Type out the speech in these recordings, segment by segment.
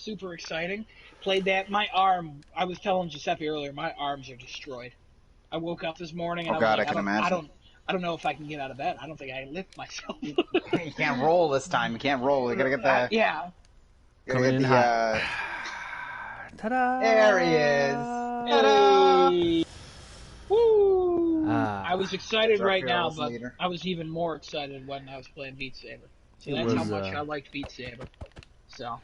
super exciting. Played that. My arm. I was telling Giuseppe earlier. My arms are destroyed. I woke up this morning and Oh I was God, I like, can imagine. I don't know if I can get out of bed. I don't think I can lift myself. You, you can't roll this time. You can't roll. You gotta get the. Yeah. Gotta Coming get in the. hot. There he is. Ta-da! Ta-da! Hey. Woo! I Ah, was excited There's our right now, fearless but leader. I was even more excited when I was playing Beat Saber. So it that's how was much I liked Beat Saber. So,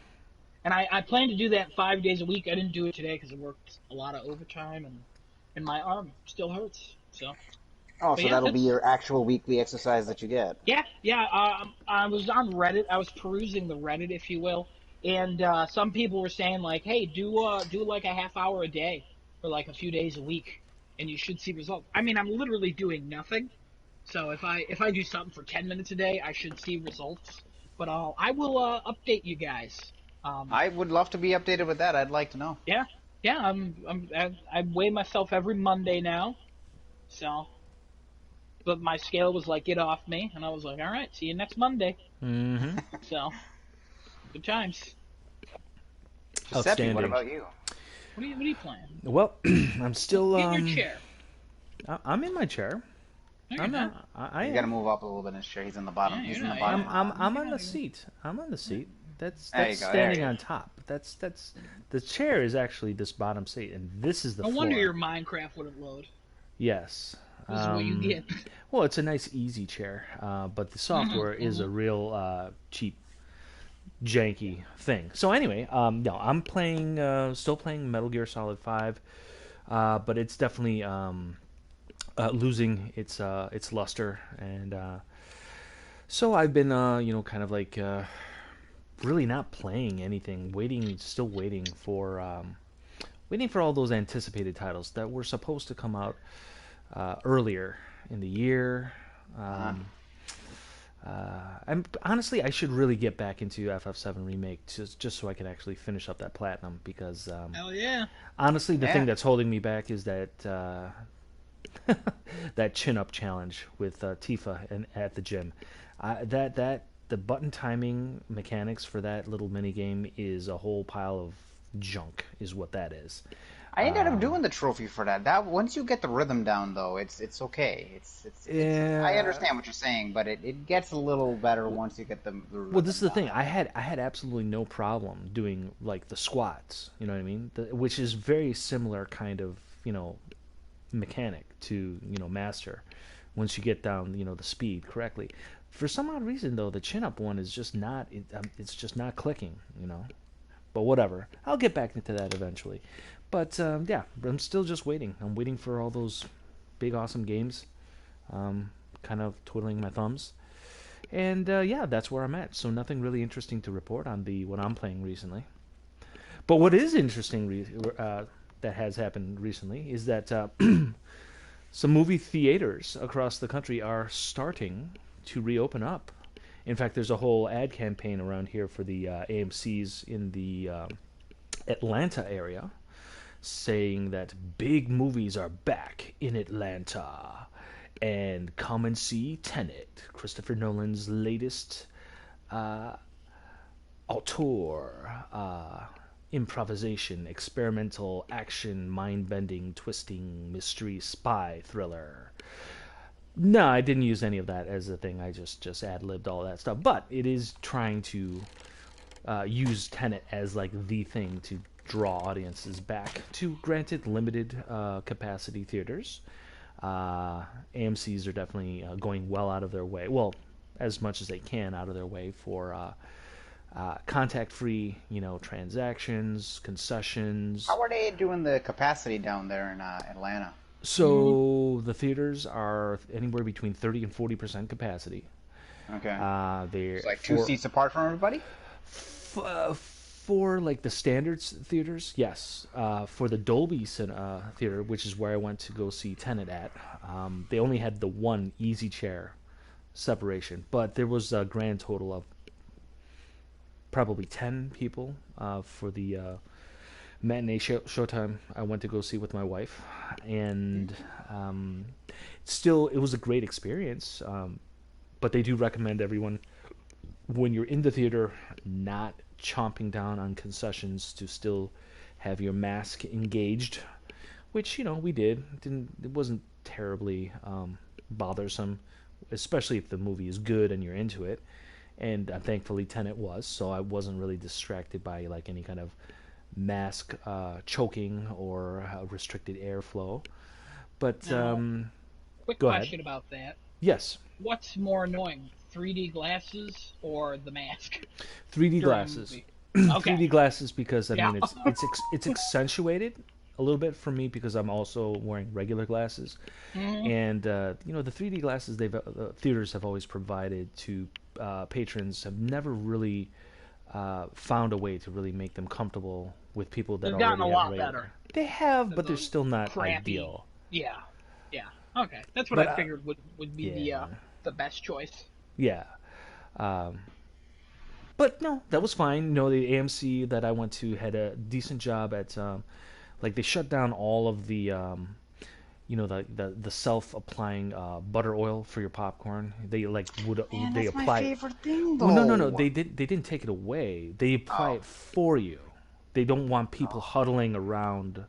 and I plan to do that 5 days a week. I didn't do it today because I worked a lot of overtime and my arm still hurts. So, Oh, but so yeah, that'll be it's your actual weekly exercise that you get. yeah. I was on Reddit. I was perusing the Reddit, if you will, and some people were saying like, hey, do like a half hour a day for like a few days a week, and you should see results. I mean, I'm literally doing nothing. So if I do something for 10 minutes a day, I should see results. But I will update you guys. Um, I would love to be updated with that. I'd like to know. yeah, yeah. I weigh myself every Monday now. So, but my scale was like, get off me, and I was like, all right, see you next Monday. mm-hmm. So, good times. Giuseppe, what Outstanding. about you? What are you playing? Well, I'm still Get in your chair. I'm in my chair. No, you're I'm not. not. I He's got to am. move up a little bit in his chair. He's in the bottom. Yeah, He's you're in the not. bottom Yeah, half. I'm you're on not the even. seat. I'm on the seat. There That's you go. There standing you on go. top. That's the chair is actually this bottom seat, and this is the No wonder floor. your Minecraft wouldn't load. Yes. This is what you get. Well, it's a nice, easy chair, but the software is a real cheap, janky thing. So anyway, no, I'm playing, still playing Metal Gear Solid 5, but it's definitely losing its luster, and so I've been, kind of like really not playing anything, still waiting for all those anticipated titles that were supposed to come out earlier in the year. Uh-huh. Um, I'm honestly, I should really get back into FF7 remake just so I can actually finish up that platinum because Hell yeah. honestly, the Yeah. thing that's holding me back is that that chin up challenge with Tifa and at the gym. That the button timing mechanics for that little mini game is a whole pile of junk, is what that is. I ended up doing the trophy for that. That once you get the rhythm down, though, it's okay. It's. I Yeah. understand what you're saying, but it gets a little better once you get the Well, this rhythm is the down. thing. I had absolutely no problem doing like the squats. You know what I mean? Which is very similar kind of mechanic to master once you get down the speed correctly. For some odd reason though, the chin up one is just not. It's just not clicking. But whatever. I'll get back into that eventually. But yeah, I'm still just waiting. I'm waiting for all those big awesome games. Kind of twiddling my thumbs. And yeah, that's where I'm at. So nothing really interesting to report on the what I'm playing recently. But what is interesting that has happened recently is that some movie theaters across the country are starting to reopen up. In fact, there's a whole ad campaign around here for the AMC's in the Atlanta area saying that big movies are back in Atlanta. And come and see Tenet, Christopher Nolan's latest auteur improvisation, experimental action, mind-bending, twisting, mystery, spy thriller. No, I didn't use any of that as a thing. I just ad-libbed all that stuff. But it is trying to use Tenet as like the thing to draw audiences back to, granted, limited capacity theaters. AMC's are definitely going well out of their way. Well, as much as they can out of their way for contact-free, transactions, concessions. How are they doing the capacity down there in Atlanta? So the theaters are anywhere between 30 and 40% capacity. Okay. They're It's like two seats apart from everybody? for like the standards theaters, yes. For the Dolby theater, which is where I went to go see Tenet at, they only had the one easy chair separation, but there was a grand total of probably 10 people for the matinee showtime I went to go see with my wife, and still it was a great experience. But they do recommend everyone, when you're in the theater, not chomping down on concessions to still have your mask engaged, which we did. It wasn't terribly bothersome, especially if the movie is good and you're into it. And thankfully, Tenet was, so I wasn't really distracted by like any kind of mask choking or restricted airflow. But Now, quick go ahead. question about that. Yes, What's more annoying, 3D glasses or the mask 3D during a glasses. movie? Okay. 3D glasses because I Yeah. mean it's accentuated a little bit for me because I'm also wearing regular glasses, Hmm. and the 3D glasses theaters have always provided to patrons have never really found a way to really make them comfortable with people that They've gotten a already have lot regular. better They have, than but they're those still not crappy. ideal. Yeah. Yeah. Okay. That's what But I figured would be yeah, the best choice. yeah. Um, but no, that was fine. The AMC that I went to had a decent job at like they shut down all of the the self applying butter oil for your popcorn. They like would Man, they that's my apply it. favorite thing, Well, no, though. they didn't take it away. They apply Oh, it for you. They don't want people oh, huddling around. no,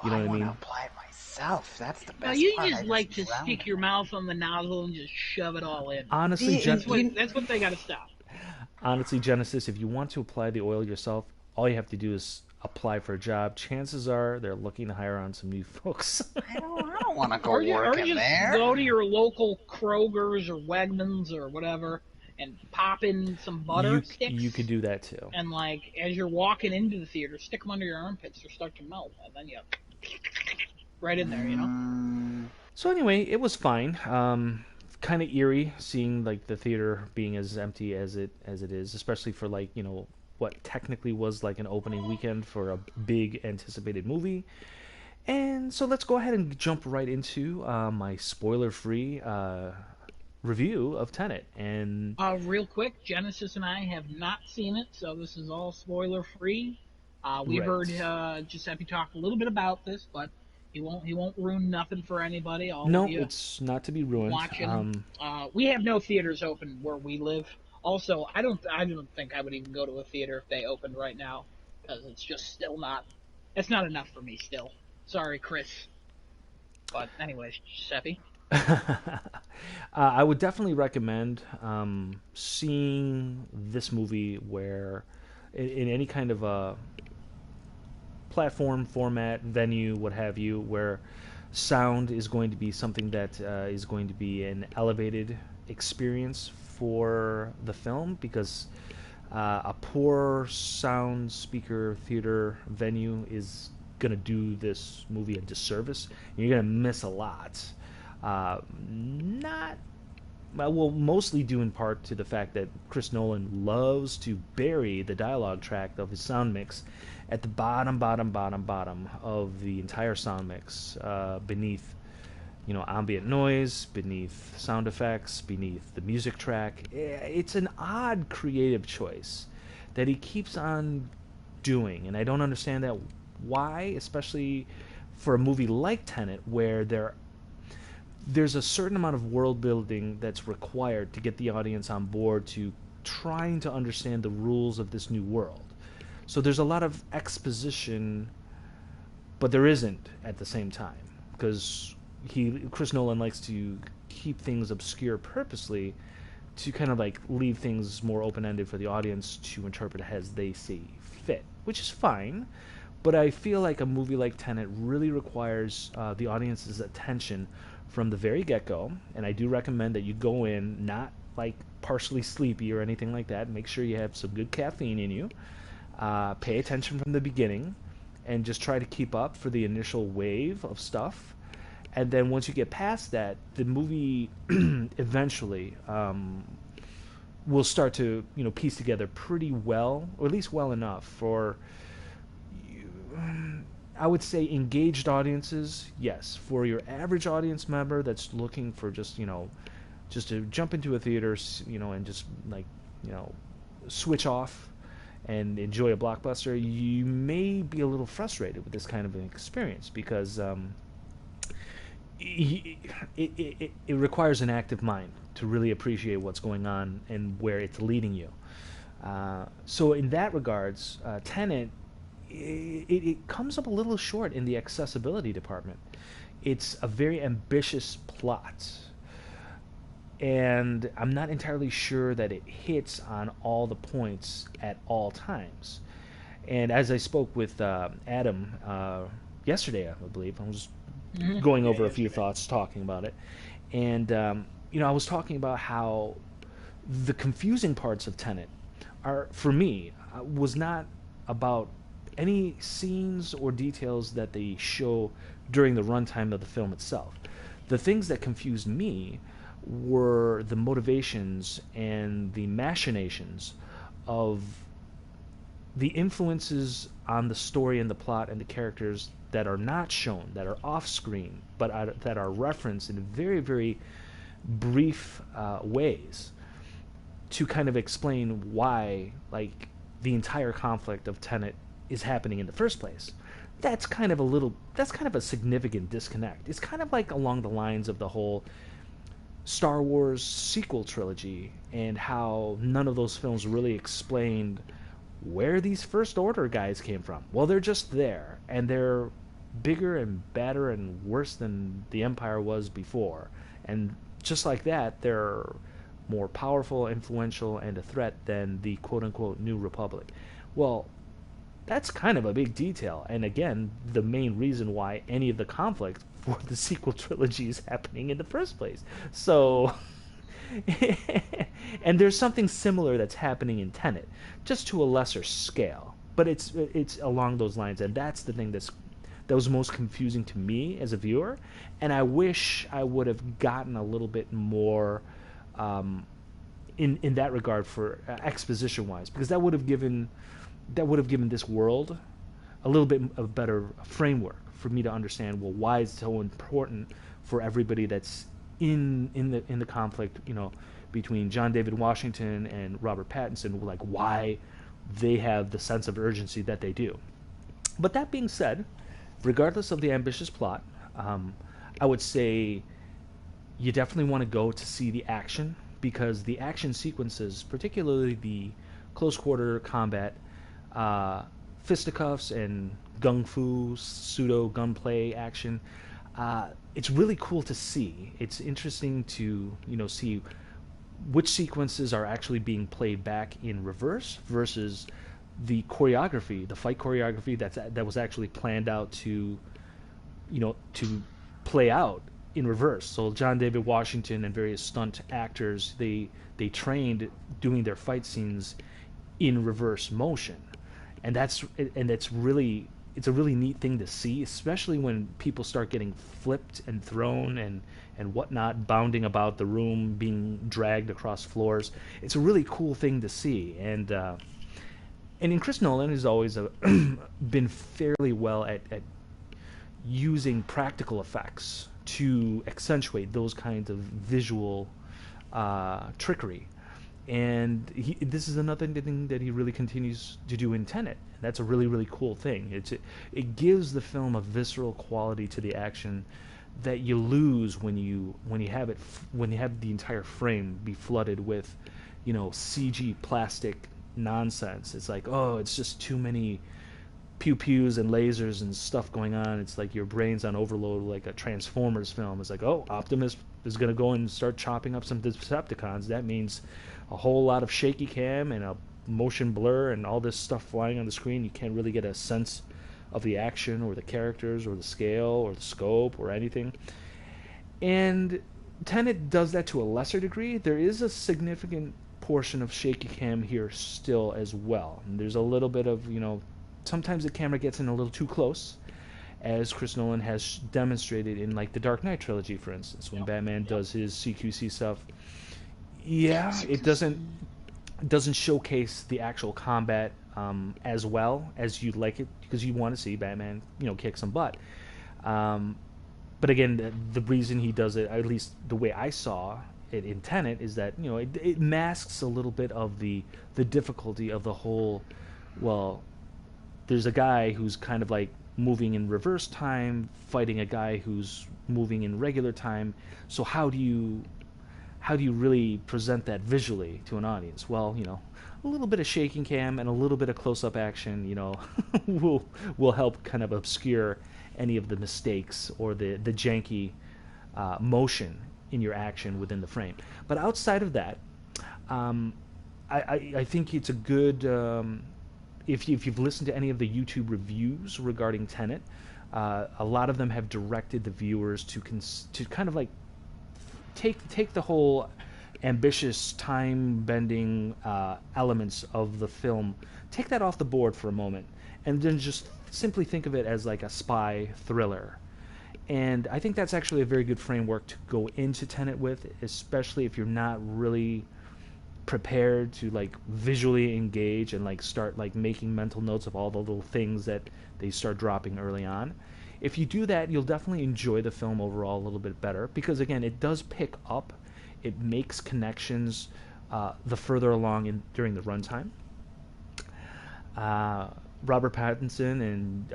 You know I what I want to mean? apply it myself. That's the Now best you part. I just just like to drown stick in your it. mouth on the nozzle and just shove it all in. Honestly, See, and That's what they got to stop. honestly, Genesis, if you want to apply the oil yourself, all you have to do is apply for a job. Chances are they're looking to hire on some new folks. I don't want to go Or work in just there. go to your local Kroger's or Wegmans or whatever and pop in some butter You could sticks. do that too. And like as you're walking into the theater, stick them under your armpits or start to melt, and then you right in there, you know. Mm, So anyway, it was fine. Kind of eerie seeing like the theater being as empty as it is, especially for like what technically was like an opening weekend for a big anticipated movie. And so let's go ahead and jump right into my spoiler-free review of Tenet. And Real quick, Genesis and I have not seen it, so this is all spoiler free. We heard right, Giuseppe talk a little bit about this, but he won't ruin nothing for anybody. All of no, you it's not to be ruined. watching. We have no theaters open where we live. Also, I don't think I would even go to a theater if they opened right now because it's just still not. It's not enough for me still. Sorry, Chris. But anyways, Giuseppe. I would definitely recommend seeing this movie where, in any kind of a platform, format, venue, what have you, where sound is going to be something that is going to be an elevated experience for the film because a poor sound speaker theater venue is going to do this movie a disservice. You're going to miss a lot. Not well, mostly due in part to the fact that Chris Nolan loves to bury the dialogue track of his sound mix at the bottom of the entire sound mix, beneath ambient noise, beneath sound effects, beneath the music track. It's an odd creative choice that he keeps on doing, and I don't understand that why, especially for a movie like Tenet, where there's a certain amount of world building that's required to get the audience on board to trying to understand the rules of this new world. So there's a lot of exposition, but there isn't at the same time because Chris Nolan likes to keep things obscure purposely to kind of like leave things more open-ended for the audience to interpret as they see fit, which is fine. But I feel like a movie like Tenet really requires the audience's attention from the very get-go, and I do recommend that you go in not like partially sleepy or anything like that. Make sure you have some good caffeine in you. Pay attention from the beginning, and just try to keep up for the initial wave of stuff. And then once you get past that, the movie eventually will start to piece together pretty well, or at least well enough for I would say engaged audiences, yes. For your average audience member that's looking for just to jump into a theater, and just like, switch off and enjoy a blockbuster, you may be a little frustrated with this kind of an experience because it requires an active mind to really appreciate what's going on and where it's leading you. So in that regards, Tenet it comes up a little short in the accessibility department. It's a very ambitious plot, and I'm not entirely sure that it hits on all the points at all times. And as I spoke with Adam yesterday, I believe, I was going over a few thoughts talking about it, and I was talking about how the confusing parts of Tenet are, for me, was not about any scenes or details that they show during the runtime of the film itself. The things that confused me were the motivations and the machinations of the influences on the story and the plot and the characters that are not shown, that are off screen, but that are referenced in very, very brief ways to kind of explain why, like, the entire conflict of Tenet is happening in the first place. That's kind of a significant disconnect. It's kind of like along the lines of the whole Star Wars sequel trilogy and how none of those films really explained where these First Order guys came from. Well, they're just there, and they're bigger and badder and worse than the Empire was before. And just like that, they're more powerful, influential, and a threat than the quote-unquote New Republic. Well, that's kind of a big detail, and again, the main reason why any of the conflict for the sequel trilogy is happening in the first place. So, and there's something similar that's happening in Tenet, just to a lesser scale, but it's along those lines, and that's the thing that was most confusing to me as a viewer, and I wish I would have gotten a little bit more in that regard for exposition wise, because that would have given this world a little bit of a better framework for me to understand, well, why it's so important for everybody that's in the conflict, between John David Washington and Robert Pattinson, like why they have the sense of urgency that they do. But that being said, regardless of the ambitious plot, I would say you definitely want to go to see the action, because the action sequences, particularly the close quarter combat, fisticuffs and gung fu pseudo gunplay action, it's really cool to see. It's interesting to see which sequences are actually being played back in reverse versus the choreography, the fight choreography that was actually planned out to play out in reverse. So John David Washington and various stunt actors, they trained doing their fight scenes in reverse motion, and it's a really neat thing to see, especially when people start getting flipped and thrown and whatnot, bounding about the room, being dragged across floors. It's a really cool thing to see, and in Chris Nolan has always been fairly well at using practical effects to accentuate those kinds of visual trickery. And this is another thing that he really continues to do in Tenet. That's a really, really cool thing. It gives the film a visceral quality to the action that you lose when you have the entire frame be flooded with CG plastic nonsense. It's like, oh, it's just too many pew pews and lasers and stuff going on. It's like your brain's on overload, like a Transformers film. It's like, oh, Optimus is going to go and start chopping up some Decepticons. That means a whole lot of shaky cam and a motion blur and all this stuff flying on the screen. You can't really get a sense of the action or the characters or the scale or the scope or anything. And Tenet does that to a lesser degree. There is a significant portion of shaky cam here still as well. And there's a little bit of, sometimes the camera gets in a little too close, as Chris Nolan has demonstrated in, like, the Dark Knight trilogy, for instance, when Batman does his CQC stuff. Yeah, it doesn't showcase the actual combat as well as you'd like it, because you want to see Batman, kick some butt. But again, the reason he does it, at least the way I saw it in Tenet, is that it masks a little bit of the difficulty of the whole. Well, there's a guy who's kind of like moving in reverse time fighting a guy who's moving in regular time. So how do you how do you really present that visually to an audience? Well, a little bit of shaking cam and a little bit of close-up action, will help kind of obscure any of the mistakes or the janky motion in your action within the frame. But outside of that, um, I think it's a good if you've listened to any of the YouTube reviews regarding Tenet, a lot of them have directed the viewers to kind of like take the whole ambitious time bending elements of the film, take that off the board for a moment, and then just simply think of it as like a spy thriller. And I think that's actually a very good framework to go into Tenet with, especially if you're not really prepared to like visually engage and like start like making mental notes of all the little things that they start dropping early on. If you do that, you'll definitely enjoy the film overall a little bit better, because again, it does pick up, it makes connections the further along during the runtime. Robert Pattinson and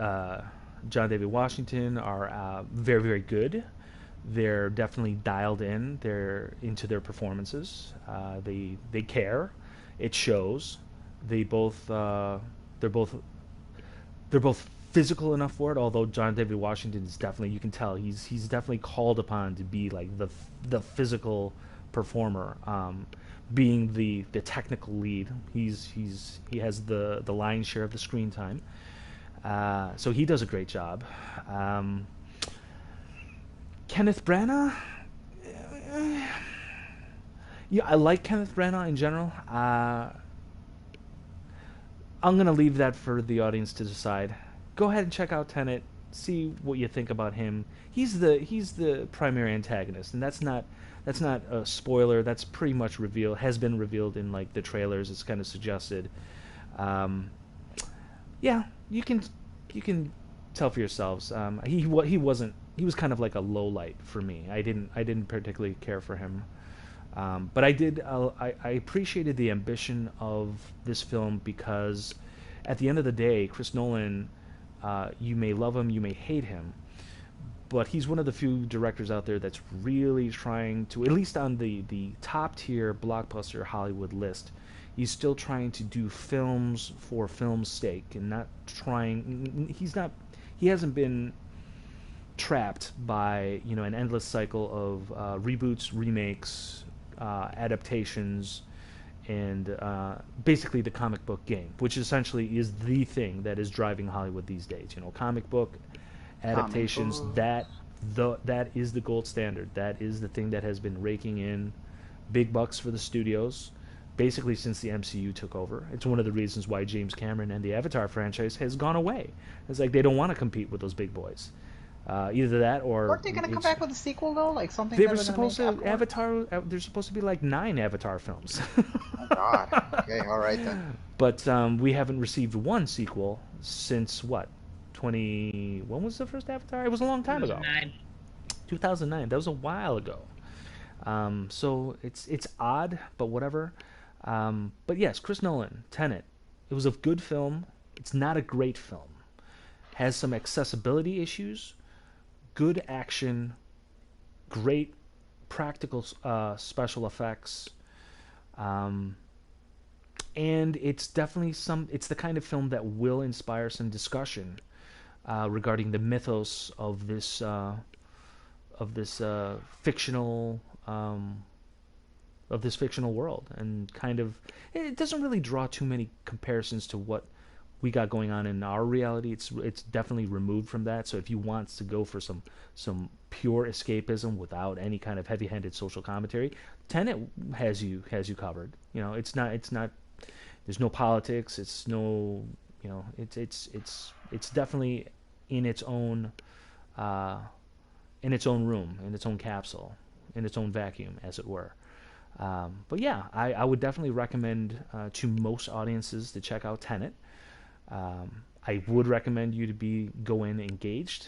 John David Washington are very, very good. They're definitely dialed in. They're into their performances. They care. It shows. They both they're both physical enough for it. Although John David Washington is definitely, you can tell he's definitely called upon to be like the physical performer, being the technical lead. He has the lion's share of the screen time. So he does a great job. Kenneth Branagh, yeah, I like Kenneth Branagh in general. I'm gonna leave that for the audience to decide. Go ahead and check out Tenet. See what you think about him. He's the primary antagonist, and that's not a spoiler. That's pretty much revealed. Has been revealed in like the trailers. It's kind of suggested. Yeah, you can tell for yourselves. He wasn't. He was kind of like a low light for me. I didn't particularly care for him. But I did. I appreciated the ambition of this film, because at the end of the day, Chris Nolan, you may love him, you may hate him, but he's one of the few directors out there that's really trying to, at least on the top tier blockbuster Hollywood list, he's still trying to do films for film's sake, and not trying. He hasn't been trapped by an endless cycle of reboots, remakes, adaptations, and basically the comic book game, which essentially is the thing that is driving Hollywood these days. Comic book adaptations. That is the gold standard. That is the thing that has been raking in big bucks for the studios basically since the MCU took over. It's one of the reasons why James Cameron and the Avatar franchise has gone away. It's like they don't want to compete with those big boys. Either that, or weren't they going to come back with a sequel though? Like something they that were they're supposed to make Avatar. There's supposed to be like 9 Avatar films. Oh God. Okay, all right then. But we haven't received one sequel since what? When was the first Avatar? It was a long time ago. 2009. That was a while ago. So it's odd, but whatever. But yes, Chris Nolan, Tenet. It was a good film. It's not a great film. Has some accessibility issues. Good action. Great practical special effects. And it's definitely it's the kind of film that will inspire some discussion regarding the mythos of this fictional world, and kind of, it doesn't really draw too many comparisons to what we got going on in our reality. It's definitely removed from that. So if you want to go for some pure escapism without any kind of heavy-handed social commentary, Tenet has you covered. It's not. There's no politics. It's no. It's definitely in its own room, in its own capsule, in its own vacuum, as it were. But yeah, I would definitely recommend to most audiences to check out Tenet. I would recommend you to go in engaged.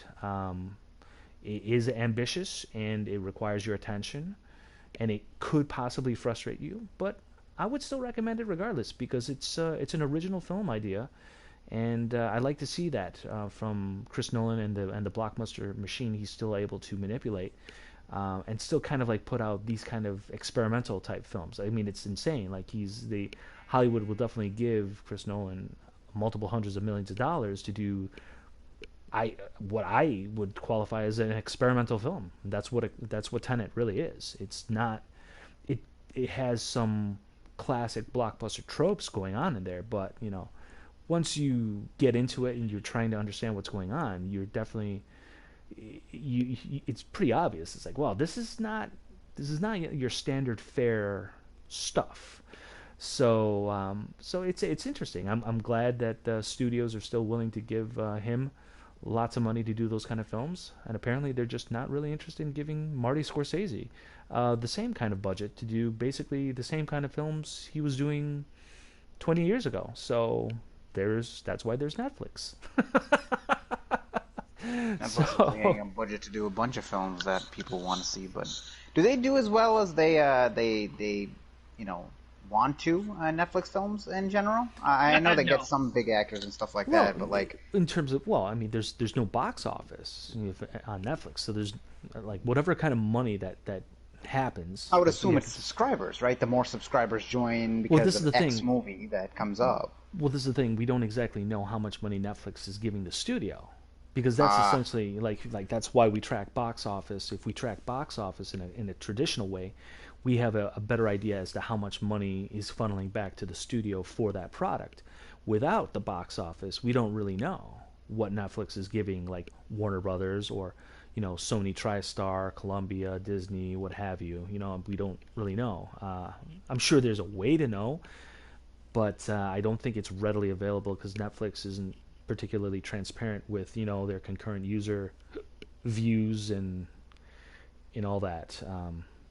It is ambitious and it requires your attention, and it could possibly frustrate you, but I would still recommend it regardless, because it's an original film idea, and I like to see that from Chris Nolan and the blockbuster machine he's still able to manipulate. and still kind of like put out these kind of experimental type films. I mean, it's insane. Like Hollywood will definitely give Chris Nolan multiple hundreds of millions of dollars to do what I would qualify as an experimental film. That's what Tenet really is. It's not it it has some classic blockbuster tropes going on in there, but once you get into it and you're trying to understand what's going on, you're definitely it's pretty obvious. It's like, well, this is not your standard fare stuff. So it's interesting. I'm glad that studios are still willing to give him lots of money to do those kind of films, and apparently they're just not really interested in giving Marty Scorsese the same kind of budget to do basically the same kind of films he was doing 20 years ago. So that's why there's Netflix. Netflix is So getting a budget to do a bunch of films that people want to see, but do they do as well as they you know want to Netflix films in general? I know they get No. some big actors and stuff like well, that, but like in terms of I mean, there's no box office on Netflix, so there's like whatever kind of money that happens. I would If you assume have it's subscribers, right? The more subscribers join well, this because is of the X thing. movie that comes up. Well, this is the thing. We don't exactly know how much money Netflix is giving the studio, because that's Ah, essentially like that's why we track box office. If we track box office in a traditional way, we have a better idea as to how much money is funneling back to the studio for that product. Without the box office, we don't really know what Netflix is giving, like Warner Brothers or Sony TriStar, Columbia, Disney, what have you. We don't really know. I'm sure there's a way to know, but I don't think it's readily available because Netflix isn't particularly transparent with their concurrent user views and all that.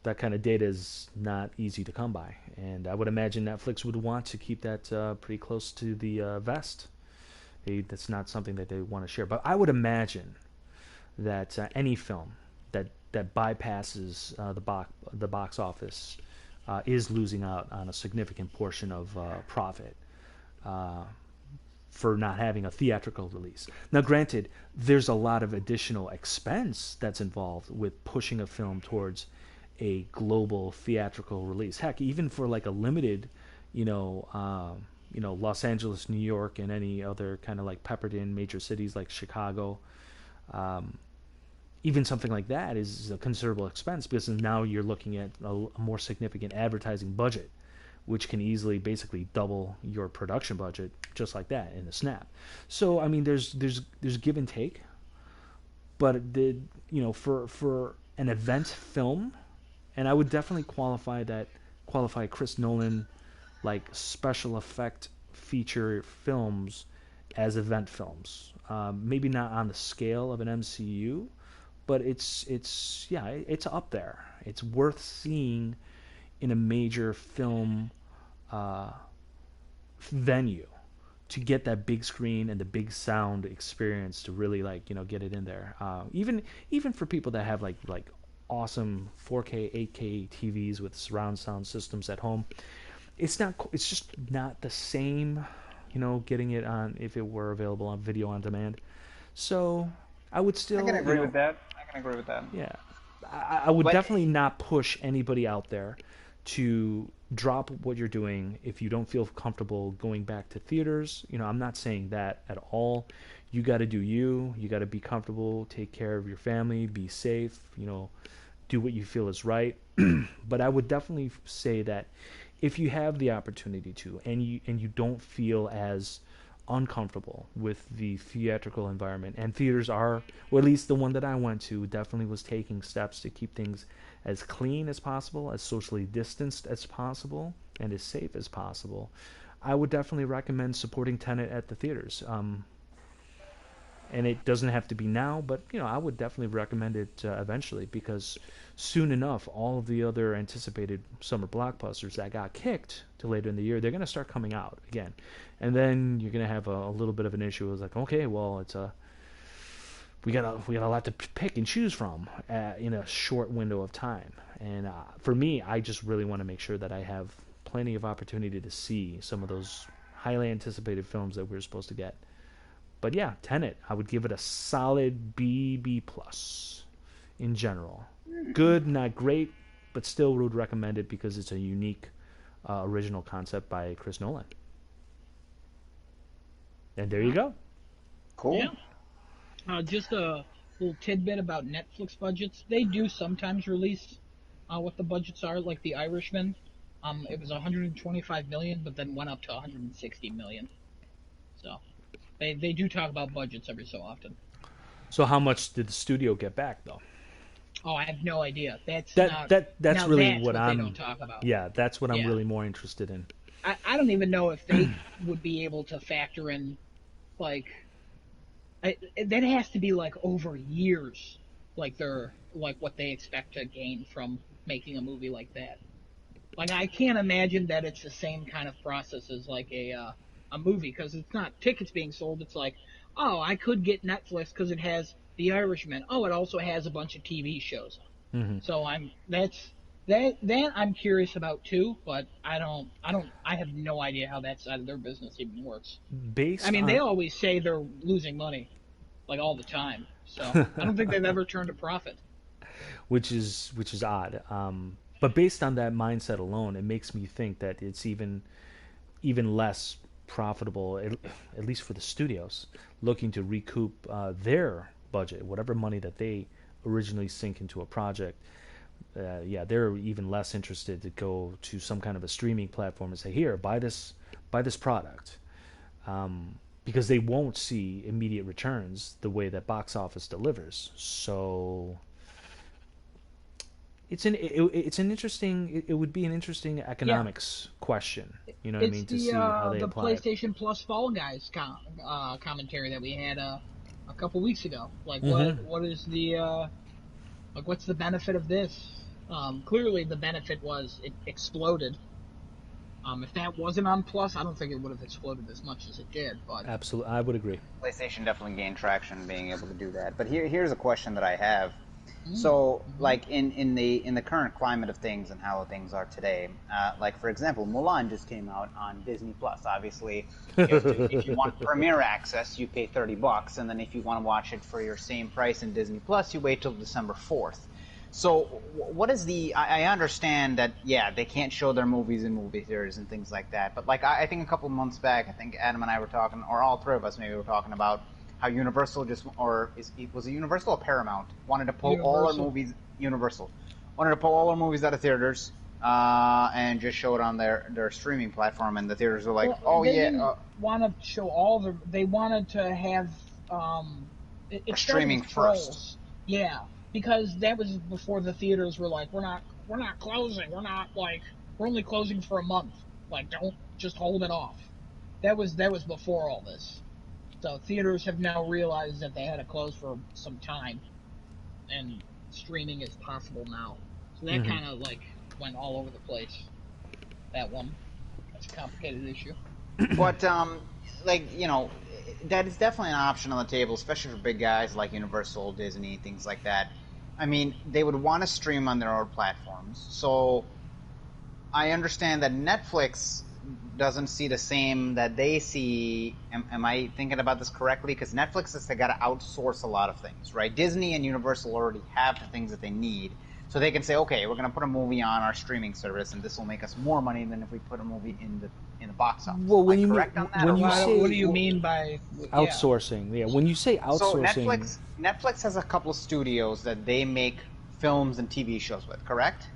That kind of data is not easy to come by, and I would imagine Netflix would want to keep that pretty close to the vest. That's not something that they want to share. But I would imagine that any film that bypasses the box office is losing out on a significant portion of profit uh, for not having a theatrical release. Now, granted, there's a lot of additional expense that's involved with pushing a film towards a global theatrical release. Heck, even for like a limited, Los Angeles, New York, and any other kind of like peppered in major cities like Chicago. Um, Even something like that is a considerable expense because now you're looking at a more significant advertising budget, which can easily basically double your production budget just like that in a snap. So I mean, there's give and take, but for an event film, and I would definitely qualify Chris Nolan like special effect feature films as event films. Maybe not on the scale of an MCU, but it's up there. It's worth seeing in a major film uh, venue to get that big screen and the big sound experience to really like get it in there. Even for people that have like awesome 4K, 8K TVs with surround sound systems at home, it's just not the same. Getting it on if it were available on video on demand. So I would I can still, agree with that. I can agree with that. yeah, I would But definitely not push anybody out there to drop what you're doing if you don't feel comfortable going back to theaters. I'm not saying that at all. You got to do you. You got to be comfortable, take care of your family, be safe. Do what you feel is right. But I would definitely say that if you have the opportunity to, and you don't feel as uncomfortable with the theatrical environment, and theaters are, or at least the one that I went to definitely was taking steps to keep things as clean as possible, as socially distanced as possible, and as safe as possible, I would definitely recommend supporting Tenet at the theaters. And it doesn't have to be now, but I would definitely recommend it eventually, because soon enough, all of the other anticipated summer blockbusters that got kicked to later in the year, they're going to start coming out again, and then you're going to have a little bit of an issue. It's like, okay, well, we got a lot to pick and choose from in a short window of time, and for me, I just really want to make sure that I have plenty of opportunity to see some of those highly anticipated films that we're supposed to get. But yeah, Tenet, I would give it a solid B plus in general. Good, not great, but still would recommend it because it's a unique original concept by Chris Nolan. And there you go. Cool. Yeah. Just a little tidbit about Netflix budgets. They do sometimes release what the budgets are, like The Irishman. It was 125 million, but then went up to 160 million. So they do talk about budgets every so often. So how much did the studio get back though? Oh, I have no idea. That's That not that that's now really that's what what they don't I'm. talk about. Yeah, that's what I'm Yeah, really more interested in. I don't even know if they would be able to factor in like that has to be like over years, like they're like what they expect to gain from making a movie like that. Like I can't imagine that it's the same kind of process as like a movie because it's not tickets being sold. It's like, oh, I could get Netflix because it has The Irishman. Oh, it also has a bunch of TV shows. Mm-hmm. So that I'm curious about too, but I have no idea how that side of their business even works. I Based mean, they on always say they're losing money, like all the time. So I don't think they've ever turned a profit. which is odd. But based on that mindset alone, it makes me think that it's even less profitable, at least for the studios, looking to recoup their budget, whatever money that they originally sink into a project. Yeah, they're even less interested to go to some kind of a streaming platform and say, "Here, buy this product," because they won't see immediate returns the way that box office delivers. So it's an interesting it would be an interesting Yeah, economics question. You know what I it's mean, to see how they the apply it. PlayStation Plus Fall Guys commentary that we had a couple weeks ago. Like, Hmm. what is the like what's the benefit of this? Clearly, the benefit was it exploded. If that wasn't on Plus, I don't think it would have exploded as much as it did. But Absolutely, I would agree. PlayStation definitely gained traction being able to do that. But here's a question that I have. mm, So, mhm. like in the current climate of things and how things are today, like for example, Mulan just came out on Disney Plus. Obviously, if you want premiere access, you pay $30, and then if you want to watch it for your same price in Disney Plus, you wait till December 4th. So, what is the? I understand that they can't show their movies in movie theaters and things like that. But like I think a couple of months back, I think Adam and I were talking, or all three of us maybe were talking about how Universal was it Universal or Paramount wanted to pull all our Universal. movies. Universal wanted to pull all our movies out of theaters and just show it on their streaming platform, and the theaters were like, Well, oh they yeah, didn't want to show all the. They wanted to have. It started streaming with first. Trolls, yeah, because that was before the theaters were like, we're not closing. We're only closing for a month. Like, don't just hold it off. That was before all this. So theaters have now realized that they had to close for some time, and streaming is possible now. So that Hmm. kind of like went all over the place. That one. That's a complicated issue. But like that is definitely an option on the table, especially for big guys like Universal, Disney, things like that. I mean, they would want to stream on their own platforms. So I understand that Netflix doesn't see the same that they see. Am I thinking about this correctly? Because Netflix has got to outsource a lot of things, right? Disney and Universal already have the things that they need, so they can say, okay, we're going to put a movie on our streaming service, and this will make us more money than if we put a movie in the box office. Well, Am I correct on that, or when you what? What do you say mean by yeah? outsourcing, yeah, when you say So outsourcing, Netflix has a couple of studios that they make films and TV shows with, correct?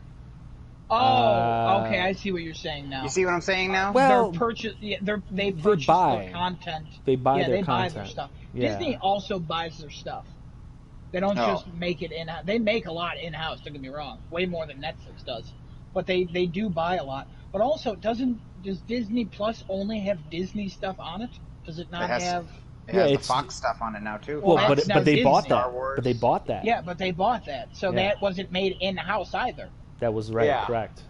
Oh, okay. uh, I see what you're saying You now. see what I'm saying now? They're well, purchase. Yeah, they they purchase their buy content. they buy Yeah, their they buy their content. stuff. Disney Yeah, also buys their stuff. They don't No. just make it in. They make a lot in house. Don't get me wrong. Way more than Netflix does. But they do buy a lot. But also, does Disney Plus only have Disney stuff on it? Does it It not has have? it yeah. has the It's Fox stuff on it now too. Well, well, that's Fox, now but they bought Disney. Star that. But they Wars. bought that. Yeah, but they bought that, so Yeah, that wasn't made in house either. that was right. Yeah. Correct.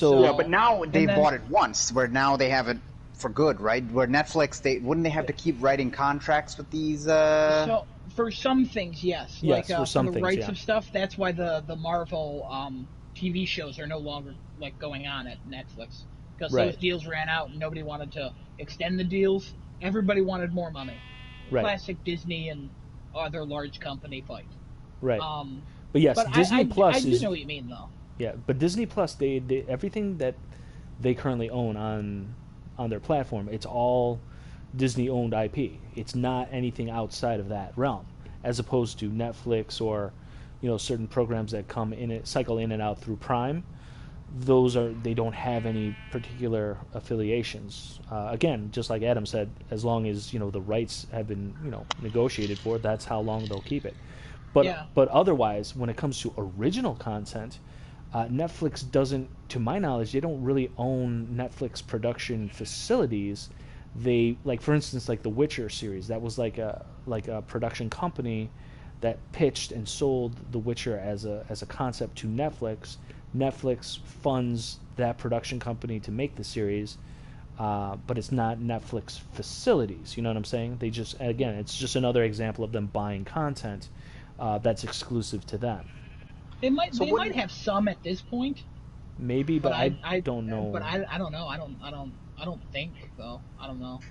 Yeah, So but So, now they and then bought it once, where now they have it for good, right? Where Netflix, they wouldn't they have to keep writing contracts with these? so for some things, yes, like yes, for for some the things, rights yeah. of stuff, that's why the Marvel TV shows are no longer like going on at Netflix because those Right, deals ran out and nobody wanted to extend the deals. Everybody wanted more money. right, Classic Disney and other large company fight. right. Um, But yes, But Disney I Plus do is know what you mean though. yeah. But Disney Plus, they everything that they currently own on their platform, it's all Disney owned IP. It's not anything outside of that realm, as opposed to Netflix or certain programs that come in it cycle in and out through Prime. Those are they don't have any particular affiliations. Again, just like Adam said, as long as the rights have been negotiated for, that's how long they'll keep it. But Yeah. but otherwise, when it comes to original content, Netflix doesn't, to my knowledge, they don't really own Netflix production facilities. They like, for instance, like the Witcher series. That was like a production company that pitched and sold The Witcher as a concept to Netflix. Netflix funds that production company to make the series, but it's not Netflix facilities. You know what I'm saying? They just, again, it's just another example of them buying content that's exclusive to them. So They might wouldn't have some at this point, Maybe, but but I don't but know. I don't know. I don't think though. I don't know.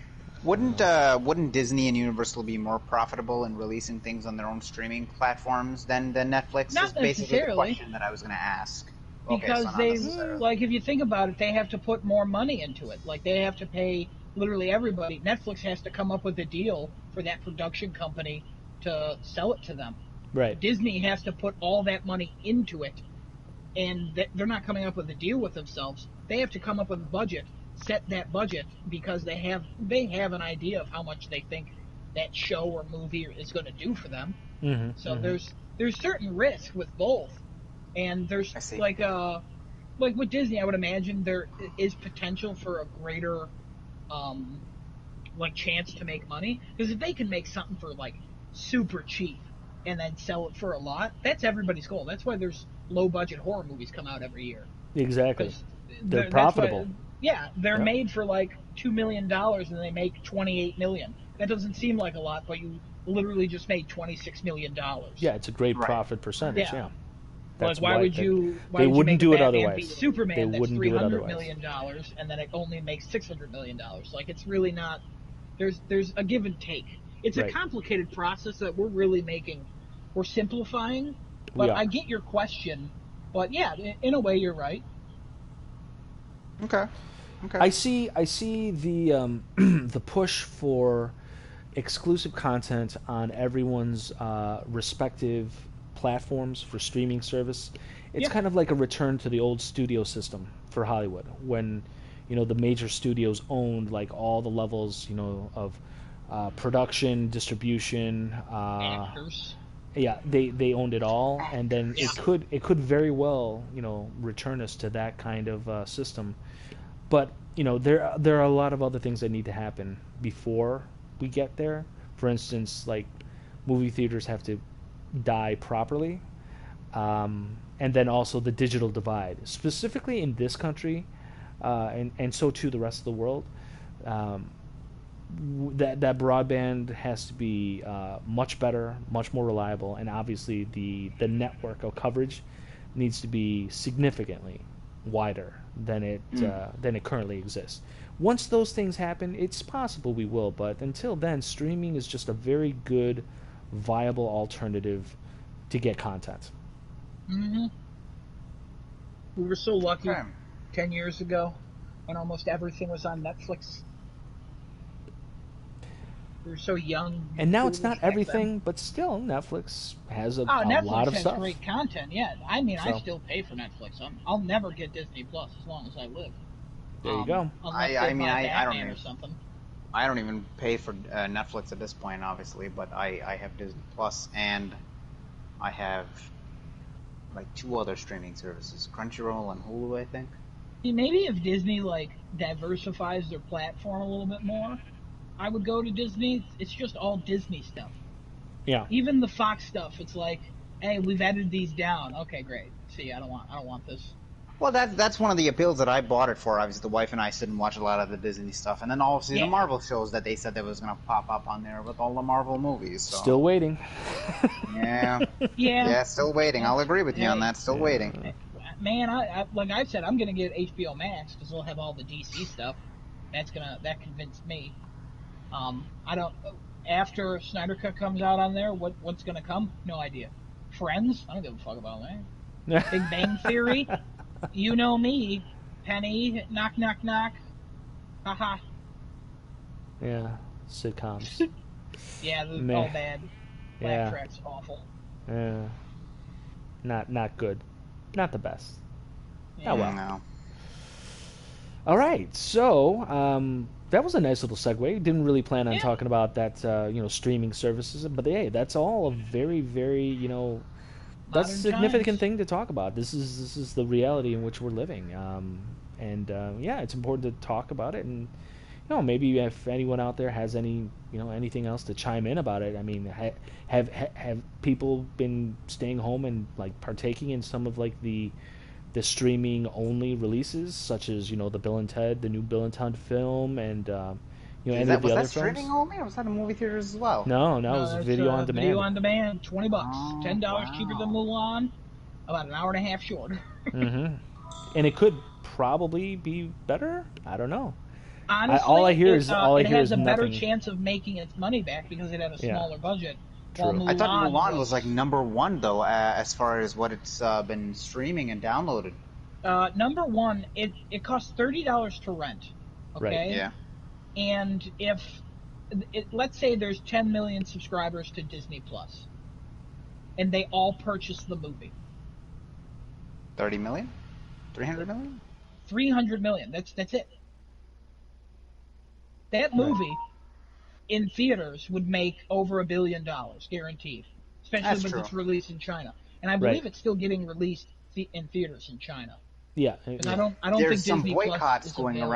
I don't know. wouldn't Disney and Universal be more profitable in releasing things on their own streaming platforms than Netflix? Is Not basically the necessarily, question that I was going to ask. Okay, so because not they necessarily. like if you think about it, they have to put more money into it. Like they have to pay literally everybody. Netflix has to come up with a deal for that production company to sell it to them. Right. Disney has to put all that money into it, and they're not coming up with a deal with themselves. They have to come up with a budget, set that budget because they have an idea of how much they think that show or movie is going to do for them. Mm-hmm. So Mm-hmm. there's certain risk with both, and there's I see. like with Disney, I would imagine there is potential for a greater um like chance to make money, because if they can make something for like super cheap and then sell it for a lot, that's everybody's goal. That's why there's low budget horror movies come out every year, Exactly. because They're that's why, profitable. yeah, they're Yep. made for like $2 million and they make 28 million. That doesn't seem like a lot, but you literally just made $26 million. Yeah, it's a great Right. profit Right. percentage. Yeah, Yeah, like that's why why they would you wouldn't make a do it Batman v otherwise. They Superman that's wouldn't three do it hundred otherwise. million dollars and then it only makes $600 million? Like it's really not. There's a give and take. It's a Right. complicated process that we're simplifying. We But are. I get your question. But yeah, in a way, you're right. Okay. Okay. I see the the push for exclusive content on everyone's respective platforms for streaming service. It's Yeah, kind of like a return to the old studio system for Hollywood, when the major studios owned like all the levels of production, distribution. actors. Yeah, they owned it all, and then Yeah. it could very well return us to that kind of system. But there are a lot of other things that need to happen before we get there. For instance, like movie theaters have to die properly, and then also the digital divide, specifically in this country, and so too the rest of the world. Um, that broadband has to be much better, much more reliable, and obviously the network of coverage needs to be significantly wider than it currently exists. Once those things happen, it's possible we will, but until then, streaming is just a very good, viable alternative to get content. hmm We were so lucky Okay. 10 years ago when almost everything was on Netflix. We were so young And and now it's not foolish back then. everything, but still, Netflix has Oh, a lot Netflix of has stuff. great content. Yeah, I mean, I So still pay for Netflix. I'll never get Disney Plus as long as I live. there you go. Unless I they mean buy I don't Batman or even something. I don't even pay for Netflix at this point, obviously, but I have Disney Plus and I have like two other streaming services, Crunchyroll and Hulu, I think. See, maybe if Disney like diversifies their platform a little bit more, I would go to Disney. It's just all Disney stuff. Yeah. Even the Fox stuff, it's like, hey, we've edited these down. Okay, great. See, I don't want this. Well, that's one of the appeals that I bought it for. Obviously, the wife and I sit and watch a lot of the Disney stuff, and then obviously the Yeah, Marvel shows that they said that was going to pop up on there with all the Marvel movies. Still So waiting. yeah, yeah. yeah, still waiting. I'll agree with you on Hey, that. Still waiting. Yeah. man, I like I said, I'm gonna get HBO Max because they'll have all the DC stuff. That convinced me. I don't. After Snyder Cut comes out on there, what's gonna come? No idea. Friends? I don't give a fuck about that. Big Bang Theory? You know me. Penny, knock, knock, knock. Haha. Yeah, sitcoms. Yeah, they're Meh. all bad. Laugh Yeah, tracks, awful. yeah. Not good. Not the best. Oh Yeah. well. No. All right, so that was a nice little segue. Didn't really plan on Yeah, talking about that, streaming services, but hey, that's all a very, very, that's a modern significant times. thing to talk about. This is the reality in which we're living, and yeah, it's important to talk about it. And maybe if anyone out there has anything else to chime in about it. I mean, have people been staying home and like partaking in some of like the streaming only releases, such as the Bill and Ted, the new Bill and Ted film, and Is any of that the was other that streaming films? only, or was that in movie theaters as well? No, no, it No, was that's video on video demand. on demand, $20, Oh $10 cheaper than wow. Mulan, about an hour and a half shorter. Hmm. And it could probably be better. I don't know. All I Honestly, hear is all I it hear has is a better nothing. chance of making its money back because it had a Yeah, smaller budget, while true. I thought Mulan Mulan was like was #1 though, as far as what it's been streaming and downloaded. number one. It costs $30 to rent, Right. okay? Yeah. And if let's say there's 10 million subscribers to Disney Plus, and they all purchase the movie, 30 million? 300 million? 300 million. That's it. That Right. movie in theaters would make over $1 billion guaranteed, especially That's with true. its release in China. And I Right. believe it's still getting released in theaters in China Yeah. because Yeah. I don't There's think some Disney Plus boycotts is going available.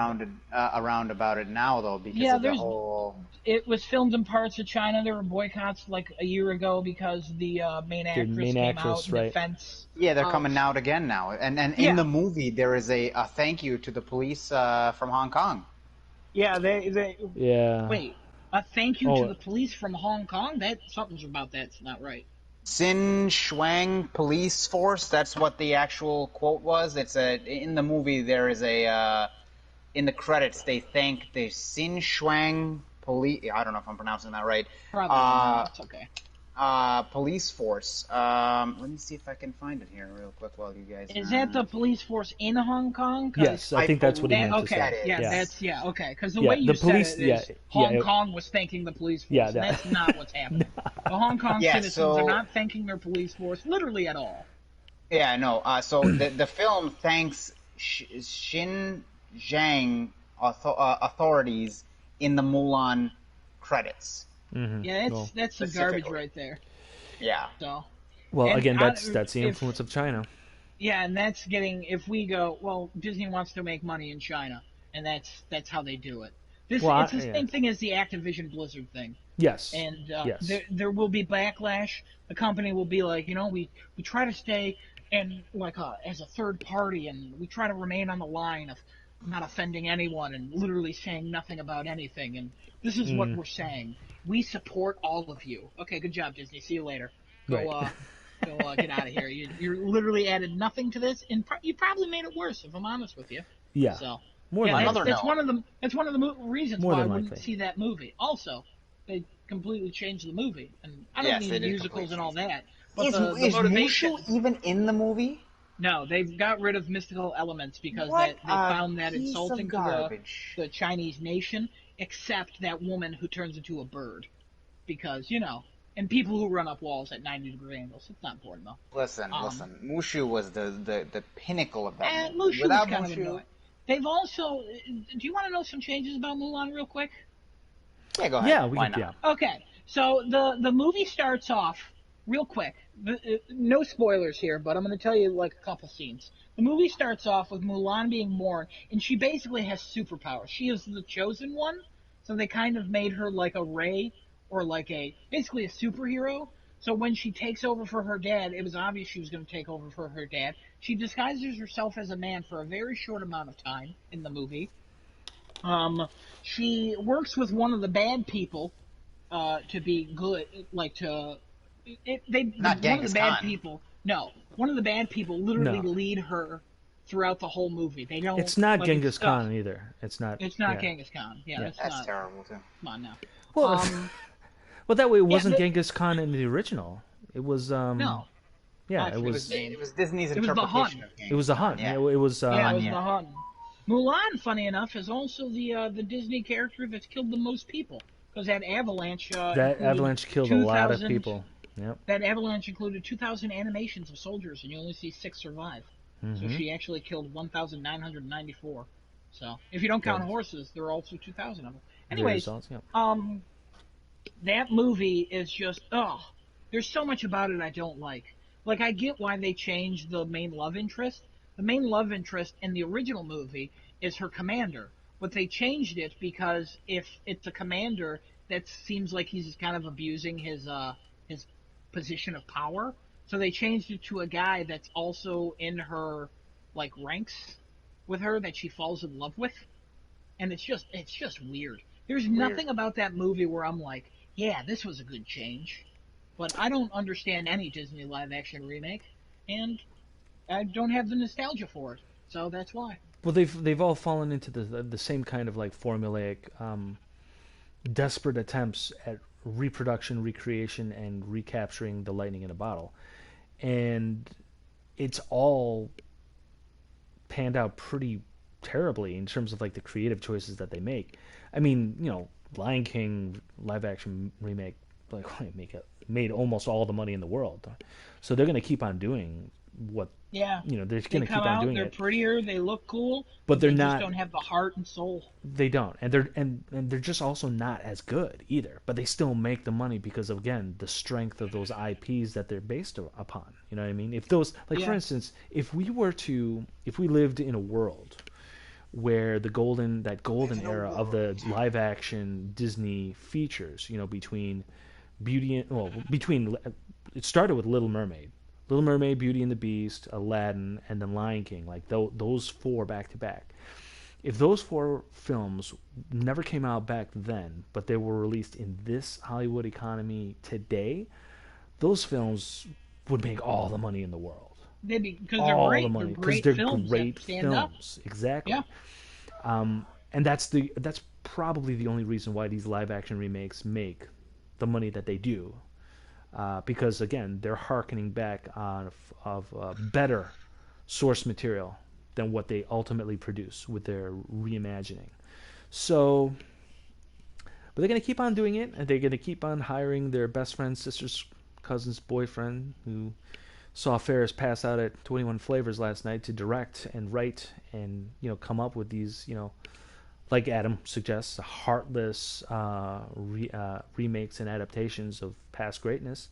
around about it now though because Yeah, of the there's whole. it was filmed in parts of China. There were boycotts like a year ago because the main The actress main came out actress, in right? defense Yeah, they're of coming out again now, and in yeah the movie there is a thank you to the police from Hong Kong. yeah they Yeah. wait a thank you to Oh, the police from Hong Kong. That something's about that's not right. Sin Shuang Police Force. That's what the actual quote was. It's a in the movie. There is a in the credits they thank the Sin Shuang Police. I don't know if I'm pronouncing that right. Probably wrong. Uh, That's okay. Police force. Let me see if I can find it here real quick while you guys. Is that the police force in Hong Kong? Because yes, I I think that's what he that believe meant to okay, say. that yeah, Yeah. is. that's yeah, okay. Because the Yeah. way The you said police. it Yeah. is Yeah. Hong Kong was thanking the police Yeah. force, and that's not what's happening. The Hong Kong Yeah. citizens are So not thanking their police force literally at all. yeah, no. So the film thanks Xinjiang authorities in the Mulan credits. Hmm. Yeah, Well, that's some garbage Specifically. right there. Yeah. So, well, and again, that's the if influence of China. yeah, and that's getting if we go well, Disney wants to make money in China, and that's how they do it. This Well, it's the yeah. same thing as the Activision Blizzard thing. Yes. And Yes. there will be backlash. The company will be like, we try to stay and like as a third party, and we try to remain on the line of not offending anyone and literally saying nothing about anything. And this is what Mm, we're saying. We support all of you. Okay, good job, Disney. See you later. Go right. get out of here. You literally added nothing to this, and you probably made it worse, if I'm honest with you. Yeah. So More than yeah, On likely. another that's note, one of the reasons More why I than wouldn't likely. see that movie. Also, they completely changed the movie, and I don't yes, they mean did musicals completely and all change it. that, but the Is Mushu motivation. even in the movie? No, they've got rid of mystical elements because What that they a found that piece of insulting to garbage. the Chinese nation, except that woman who turns into a bird, because and people who run up walls at 90-degree angles. It's not important though. Um, Listen. Mushu was the pinnacle of that and movie. Mushu was Without kind of Mushu, annoying. They've also. Do you want to know some changes about Mulan real quick? yeah, go ahead. Yeah, we Why could. Yeah. not? Okay, so the movie starts off real quick. No spoilers here, but I'm going to tell you like a couple scenes. The movie starts off with Mulan being born, and she basically has superpowers. She is the chosen one, so they kind of made her like a Rey or like a basically a superhero. So when she takes over for her dad, it was obvious she was going to take over for her dad. She disguises herself as a man for a very short amount of time in the movie. Um, she works with one of the bad people to be good, like Not one of the Genghis bad Khan. people. No, one of the bad people literally No, lead her throughout the whole movie. They don't it's not like Genghis Khan either. It's not. it's not Yeah. Genghis Khan. Yeah, Yeah. it's That's not. terrible too. Come on now. Well, Um, well, that way it yeah, wasn't Genghis Khan in the original. It was no. Oh, Yeah, I it forget It his was was name. it was Disney's It was the interpretation Hun. of it was Genghis a Khan. hunt. Yeah, It was Yeah, it Han. was Yeah. the Hun. Mulan, funny enough, is also the Disney character that's killed the most people because that avalanche that included avalanche killed a lot of 2,000. people. Yep. That avalanche included 2,000 animations of soldiers, and you only see six survive. So Mm-hmm. she actually killed 1,994. So if you don't count That's horses, there are also 2,000 of them. there's Anyways, also. Yep. um, that movie is just there's so much about it I don't like. Like I get why they changed the main love interest. The main love interest in the original movie is her commander, but they changed it because if it's a commander that seems like he's kind of abusing his position of power, so they changed it to a guy that's also in her like ranks with her that she falls in love with, and it's just weird. There's Weird. nothing about that movie where I'm like, yeah, this was a good change. But I don't understand any Disney live action remake, and I don't have the nostalgia for it. So that's why. Well, they've all fallen into the same kind of like formulaic, desperate attempts at reproduction, recreation, and recapturing the lightning in a bottle, and it's all panned out pretty terribly in terms of like the creative choices that they make. I mean, Lion King live action remake like made almost all the money in the world. So they're going to keep on doing what Yeah, they're they going to come keep on out, doing they're it, prettier, they look cool, but but they're they just not. don't have the heart and soul. They don't, and they're just also not as good either. But they still make the money because of, again, the strength of those IPs that they're based upon. You know what I mean? If those, like for Yeah, instance, if we lived in a world where that golden era of the live action Disney features, between between it started with Little Mermaid, Beauty and the Beast, Aladdin, and then Lion King, like those four back to back. If those four films never came out back then, but they were released in this Hollywood economy today, those films would make all the money in the world. because they're All the great. They're money because great they're films that great stand up. films. Yeah, Exactly. And that's probably the only reason why these live action remakes make the money that they do, because again they're harkening back on of better source material than what they ultimately produce with their reimagining. So, but they're going to keep on doing it, and they're going to keep on hiring their best friend's sister's cousin's boyfriend who saw Ferris pass out at 21 Flavors last night to direct and write and come up with these like Adam suggests, heartless remakes and adaptations of past greatness,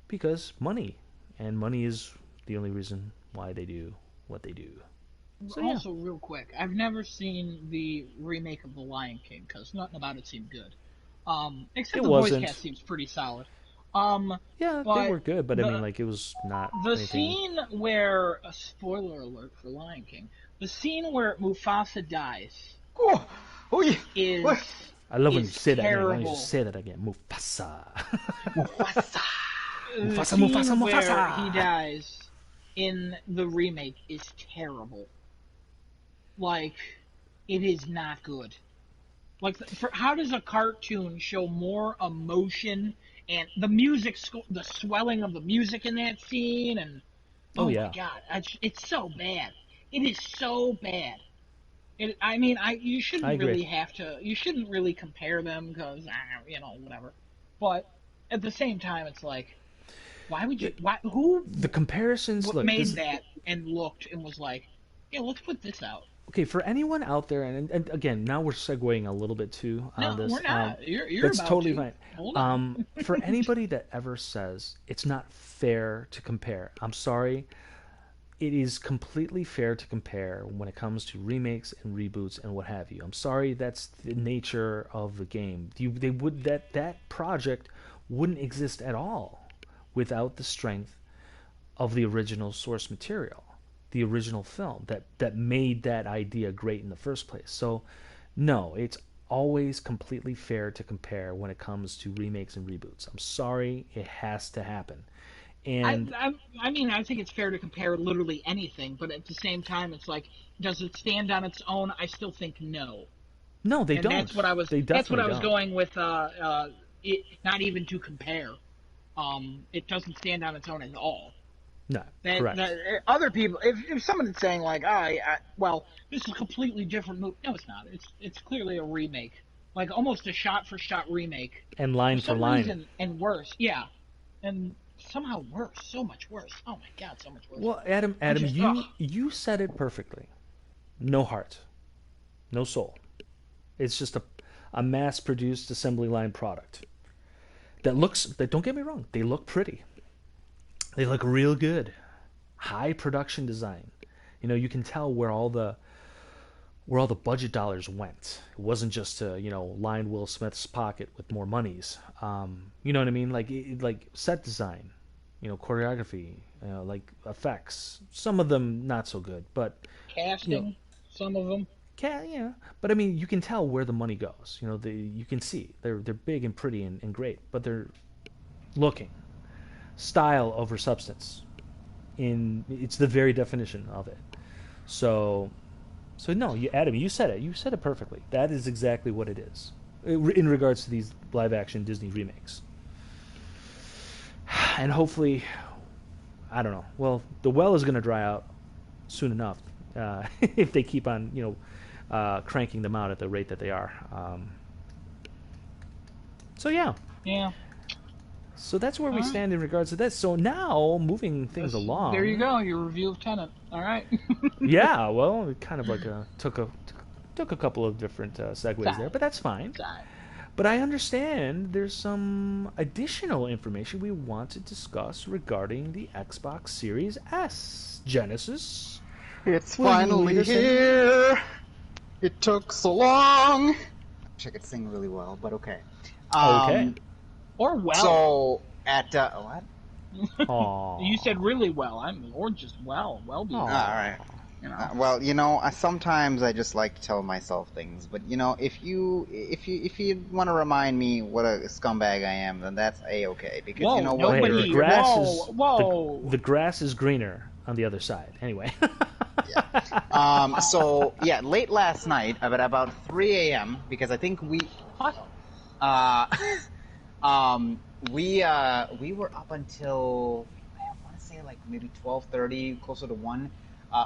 because money, and money is the only reason why they do what they do. So yeah, also, real quick, I've never seen the remake of The Lion King because nothing about it seemed good. Except it the voice cast wasn't. seems pretty solid. Um, Yeah, they but were good, but I mean, the like, it was not the anything. scene where a spoiler alert for Lion King, the scene where Mufasa dies Oh, oh yeah. is What? I love when you is say that name. Why don't you just terrible. say that again? Mufasa. Mufasa. The Mufasa, Mufasa, scene where he Mufasa. dies in the remake is terrible. Like, it is not good. Like, how does a cartoon show more emotion and the music, the swelling of the music in that scene, and Oh oh my yeah, god, it's so bad. It is so bad. I mean, you I shouldn't agree. really you shouldn't really compare them because, whatever. But at the same time, it's like, why would you, who The comparisons. Look, made this. that and looked and was like, yeah, let's put this out? Okay, for anyone out there, and again, now we're segueing a little bit too on No, we're this. not. You're That's about totally to. fine. Hold on. For anybody that ever says it's not fair to compare, I'm sorry. It is completely fair to compare when it comes to remakes and reboots and what have you. I'm sorry, that's the nature of the game. They would that project wouldn't exist at all without the strength of the original source material, the original film that made that idea great in the first place. So, no, it's always completely fair to compare when it comes to remakes and reboots. I'm sorry, it has to happen. I, And I I mean, I think it's fair to compare literally anything, but at the same time, it's like, does it stand on its own? I still think no, no, they and don't. They that's what definitely I was don't. going with. It not even to compare. It doesn't stand on its own at all. No, That correct. other people, if someone is saying like, well, this is a completely different movie. No, it's not. It's clearly a remake, like almost a shot for shot remake. And For line for some line. reason, and worse, yeah, and somehow worse, so much worse. Oh my god, so much worse. Well, Adam, I'm Adam, just ugh. you said it perfectly. No heart, no soul. It's just a mass-produced assembly line product that looks. That don't get me wrong, they look pretty. They look real good. High production design. You know, you can tell where all the budget dollars went. It wasn't just to line Will Smith's pocket with more monies. You know what I mean? Like set design, choreography, like effects. Some of them not so good, but you know, Casting, some of them. yeah. But I mean, you can tell where the money goes. You can see they're big and pretty and great, but they're looking style over substance. It's the very definition of it. So no, Adam, you said it. You said it perfectly. That is exactly what it is in regards to these live action Disney remakes. And hopefully, I don't know. Well, the well is going to dry out soon enough if they keep on cranking them out at the rate that they are. So yeah. Yeah. So that's where All we right. stand in regards to this. So now, moving things There you along. go. Your review of Tenet. All right. Yeah, well, it kind of like took a couple of different segues there, Side. but that's fine. Side. But I understand there's some additional information we want to discuss regarding the Xbox Series S. Genesis, It's will you lead finally us in? here. It took so long. I wish I could sing really well, but okay. Okay. Or well. So at what? You said Aww. really well. Or just well. Well be All well. right. You know. Well, sometimes I just like to tell myself things, but if you want to remind me what a scumbag I am, then that's a-okay. Because you Whoa. know Well, what? hey, the Nobody. grass Whoa. is Whoa. the grass is greener on the other side. Anyway. Yeah. So yeah, late last night, about 3 a.m. because I think What? uh, we were up until I want to say like maybe 12:30, closer to 1,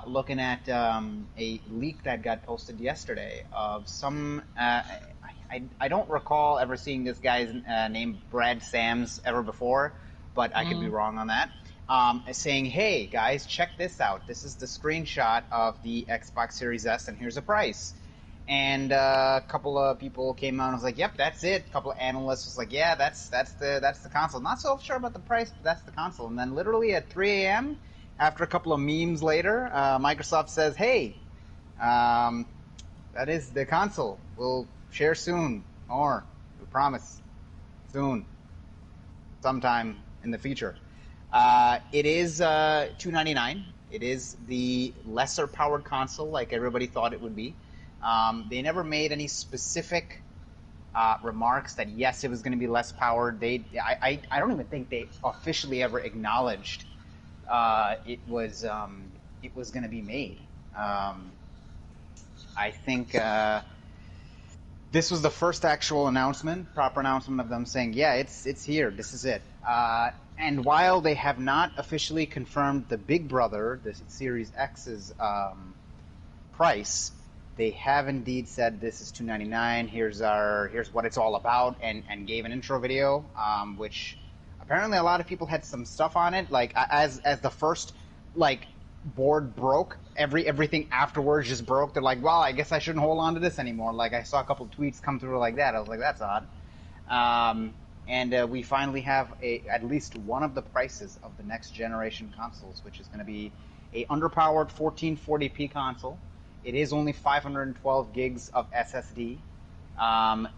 looking at a leak that got posted yesterday of some. I don't recall ever seeing this guy's name Brad Sams ever before, but I could be Mm. wrong on that. Saying, "Hey guys, check this out. This is the screenshot of the Xbox Series S, and here's a price." And a couple of people came out and was like, "Yep, that's it." A couple of analysts was like, "Yeah, that's the console." Not so sure about the price, but that's the console. And then literally at 3 a.m., after a couple of memes later, Microsoft says, "Hey, that is the console. We'll share soon, or we promise soon, sometime in the future." It is $299. It is the lesser powered console, like everybody thought it would be. They never made any specific remarks that yes, it was going to be less powered. I don't even think they officially ever acknowledged it was going to be made. I think this was the first actual announcement, proper announcement of them saying, yeah, it's here. This is it. And while they have not officially confirmed the Big Brother, the Series X's price, they have indeed said this is $299. Here's what it's all about, and gave an intro video, which apparently a lot of people had some stuff on it. Like as the first board broke, everything afterwards just broke. They're like, well, I guess I shouldn't hold on to this anymore. Like I saw a couple of tweets come through like that. I was like, that's odd. And we finally have at least one of the prices of the next generation consoles, which is going to be a underpowered 1440p console. It is only 512 gigs of SSD.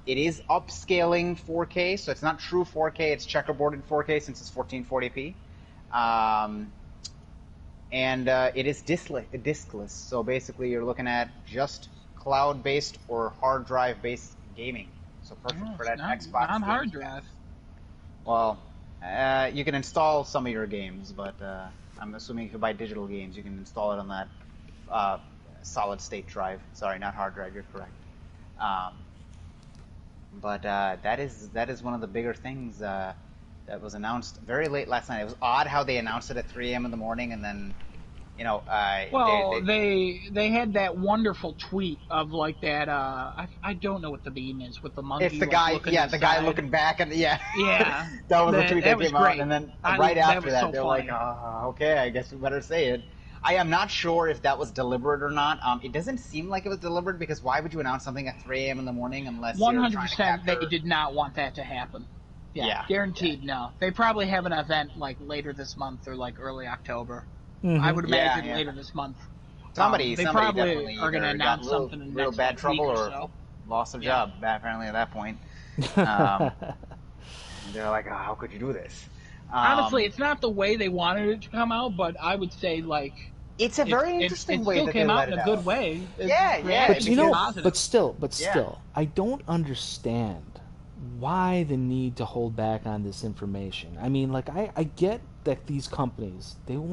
It is upscaling 4K, so it's not true 4K. It's checkerboarded 4K since it's 1440p. And it is diskless, so basically you're looking at just cloud-based or hard drive-based gaming. So perfect for that Xbox. Non hard games. drive. Well, you can install some of your games, but I'm assuming if you buy digital games, you can install it on that solid-state drive. Sorry, not hard drive. You're correct. But that is one of the bigger things that was announced very late last night. It was odd how they announced it at 3 a.m. in the morning, and then Well, they they had that wonderful tweet of like that. I don't know what the meme is with the it's monkey the like guy, looking yeah, the guy inside. looking back, and yeah, Yeah, that was the tweet that that was came out, great. and then right That after was that, so they're like, funny. okay, I guess we better say it. I am not sure if that was deliberate or not. It doesn't seem like it was deliberate because why would you announce something at 3 a.m. in the morning unless One you're hundred trying to percent, they capture? did not want that to happen. Yeah, Yeah, yeah, guaranteed. No, they probably have an event like later this month or like early October. I Mm-hmm. would yeah, imagine yeah. later this month. Somebody They somebody probably definitely are going to either got announce something in the real next bad like week trouble or or so. lost a Yeah. job. Apparently, at that point, um, they're like, how could you do this? Honestly, Um, it's not the way they wanted it to come out, but I would say like it's a very interesting it way still that they came out let in it a good out. way. Yeah, The yeah, But reaction was you know, because positive. but yeah, still, I don't understand why the need to hold back on this information. I mean, like I get that these companies they don't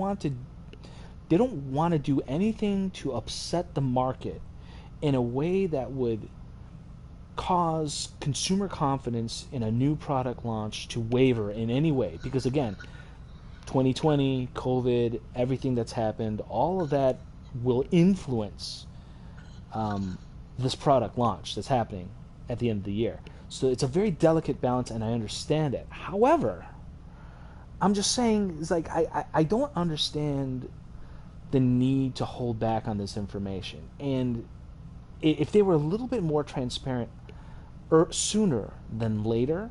want to do anything to upset the market in a way that would cause consumer confidence in a new product launch to waver in any way. Because again, 2020, COVID, everything that's happened, all of that will influence this product launch that's happening at the end of the year. So it's a very delicate balance, and I understand it. However, I'm just saying, it's like I don't understand the need to hold back on this information. And if they were a little bit more transparent sooner than later,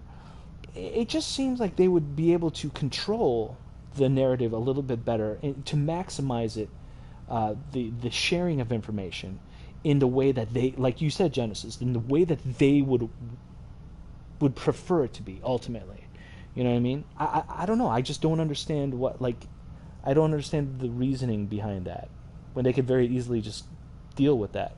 it just seems like they would be able to control the narrative a little bit better and to maximize it, the sharing of information in the way that they, like you said, Genesis, in the way that they would prefer it to be ultimately. You know what I mean? I don't know. I just don't understand I don't understand the reasoning behind that when they could very easily just deal with that.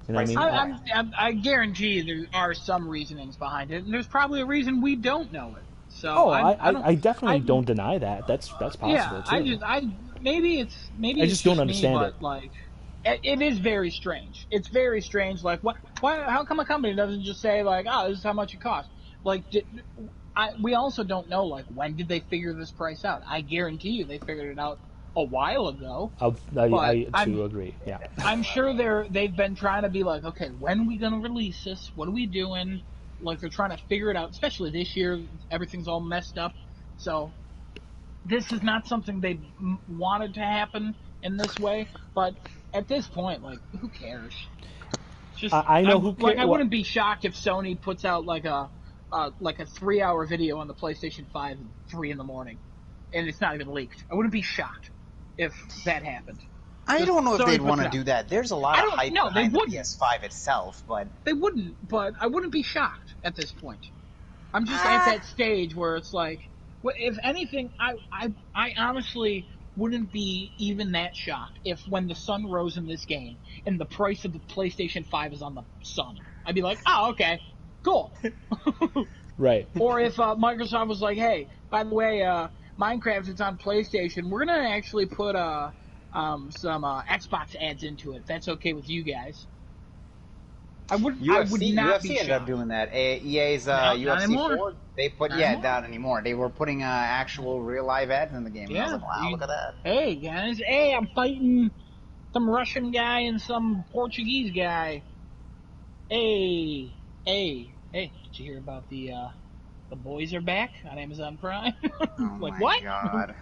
You know what I pricing mean? point. I guarantee there are some reasonings behind it, and there's probably a reason we don't know it. So Oh, I don't I definitely I don't deny that. That's yeah possible too. I I maybe it's just don't just me, understand it. but like it is very strange. It's very strange. Like what? Why? How come a company doesn't just say like, oh, this is how much it costs? Like, we also don't know like when did they figure this price out? I guarantee you they figured it out a while ago. But I too agree. Yeah. I'm sure they've been trying to be like, okay, when are we gonna release this? What are we doing? Like they're trying to figure it out, especially this year. Everything's all messed up. So this is not something they wanted to happen in this way. But at this point, like, who cares? It's just I know who I care. What wouldn't be shocked if Sony puts out like a 3 hour video on the PlayStation 5 at 3 in the morning, and it's not even leaked. I wouldn't be shocked if that happened. I Just don't know if they'd Sony puts want it to out. do that. There's a lot I of don't. hype No, they behind the wouldn't. PS5 itself, but They wouldn't. But I wouldn't be shocked at this point. I'm just at ah, that stage where it's like, if anything, I honestly wouldn't be even that shocked if when the sun rose in this game and the price of the PlayStation 5 is on the sun. I'd be like, oh, okay, cool. right? Or if Microsoft was like, hey, by the way, Minecraft is on PlayStation, we're gonna actually put some Xbox ads into it. If that's okay with you guys. I would not be UFC ended up shocked. doing that. EA's No, not UFC anymore. 4, they put Not yeah, anymore. not anymore. They were putting actual real live ads in the game, and I was Yeah. like, wow, look at that. Hey guys, hey, I'm fighting some Russian guy and some Portuguese guy. Hey. Did you hear about the boys are back on Amazon Prime? Oh Like my what? god.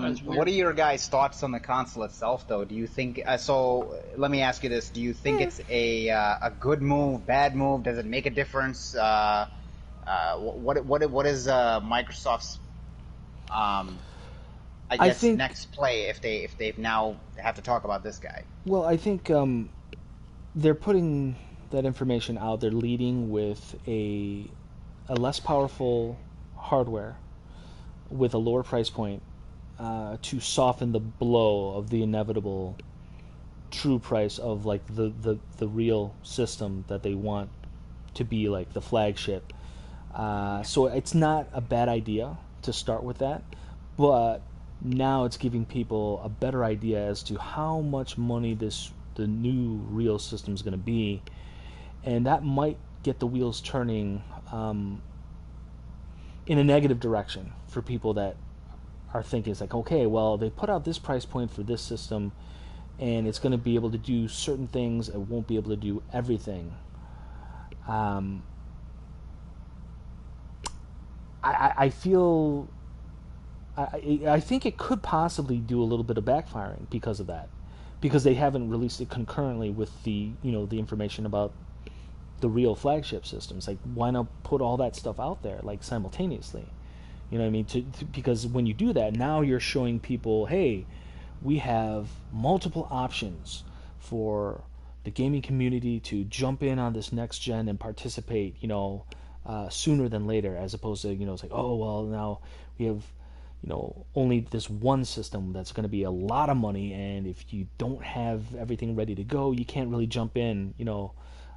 That's What are weird. your guys' thoughts on the console itself, though? Do you think so? Let me ask you this: do you think it's a good move, bad move? Does it make a difference? What is Microsoft's I I guess think. next play if they've now have to talk about this guy? Well, I think they're putting that information out. They're leading with a less powerful hardware with a lower price point to soften the blow of the inevitable true price of like the real system that they want to be like the flagship. So it's not a bad idea to start with that, but now it's giving people a better idea as to how much money the new real system is going to be, and that might get the wheels turning in a negative direction for people that are thinking it's like, okay, well, they put out this price point for this system, and it's going to be able to do certain things. It won't be able to do everything. Um, I feel I think it could possibly do a little bit of backfiring because of that, because they haven't released it concurrently with the information about the real flagship systems. Like, why not put all that stuff out there like simultaneously? You know what I mean? Because when you do that, now you're showing people, hey, we have multiple options for the gaming community to jump in on this next gen and participate, sooner than later, as opposed to, it's like, oh, well, now we have, only this one system that's going to be a lot of money, and if you don't have everything ready to go, you can't really jump in,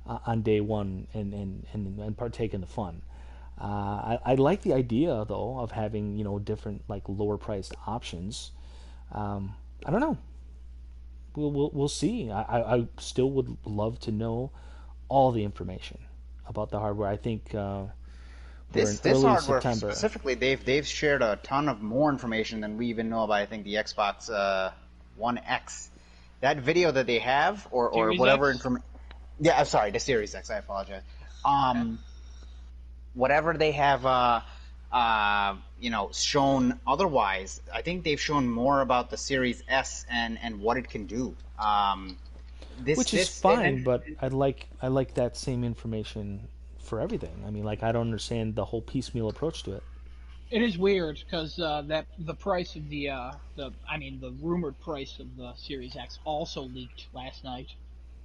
on day one and partake in the fun. I like the idea though of having different like lower priced options. I don't know. We'll see. I still would love to know all the information about the hardware. I think we're in This early hardware September. specifically, they've shared a ton of more information than we even know about. I think the Xbox One X, that video that they have, or Series whatever X? information. Yeah, I'm sorry, the Series X. I apologize. Um, Whatever they have, shown otherwise. I think they've shown more about the Series S and what it can do. Which is fine, but I like that same information for everything. I mean, like, I don't understand the whole piecemeal approach to it. It is weird because that the price of the rumored price of the Series X also leaked last night.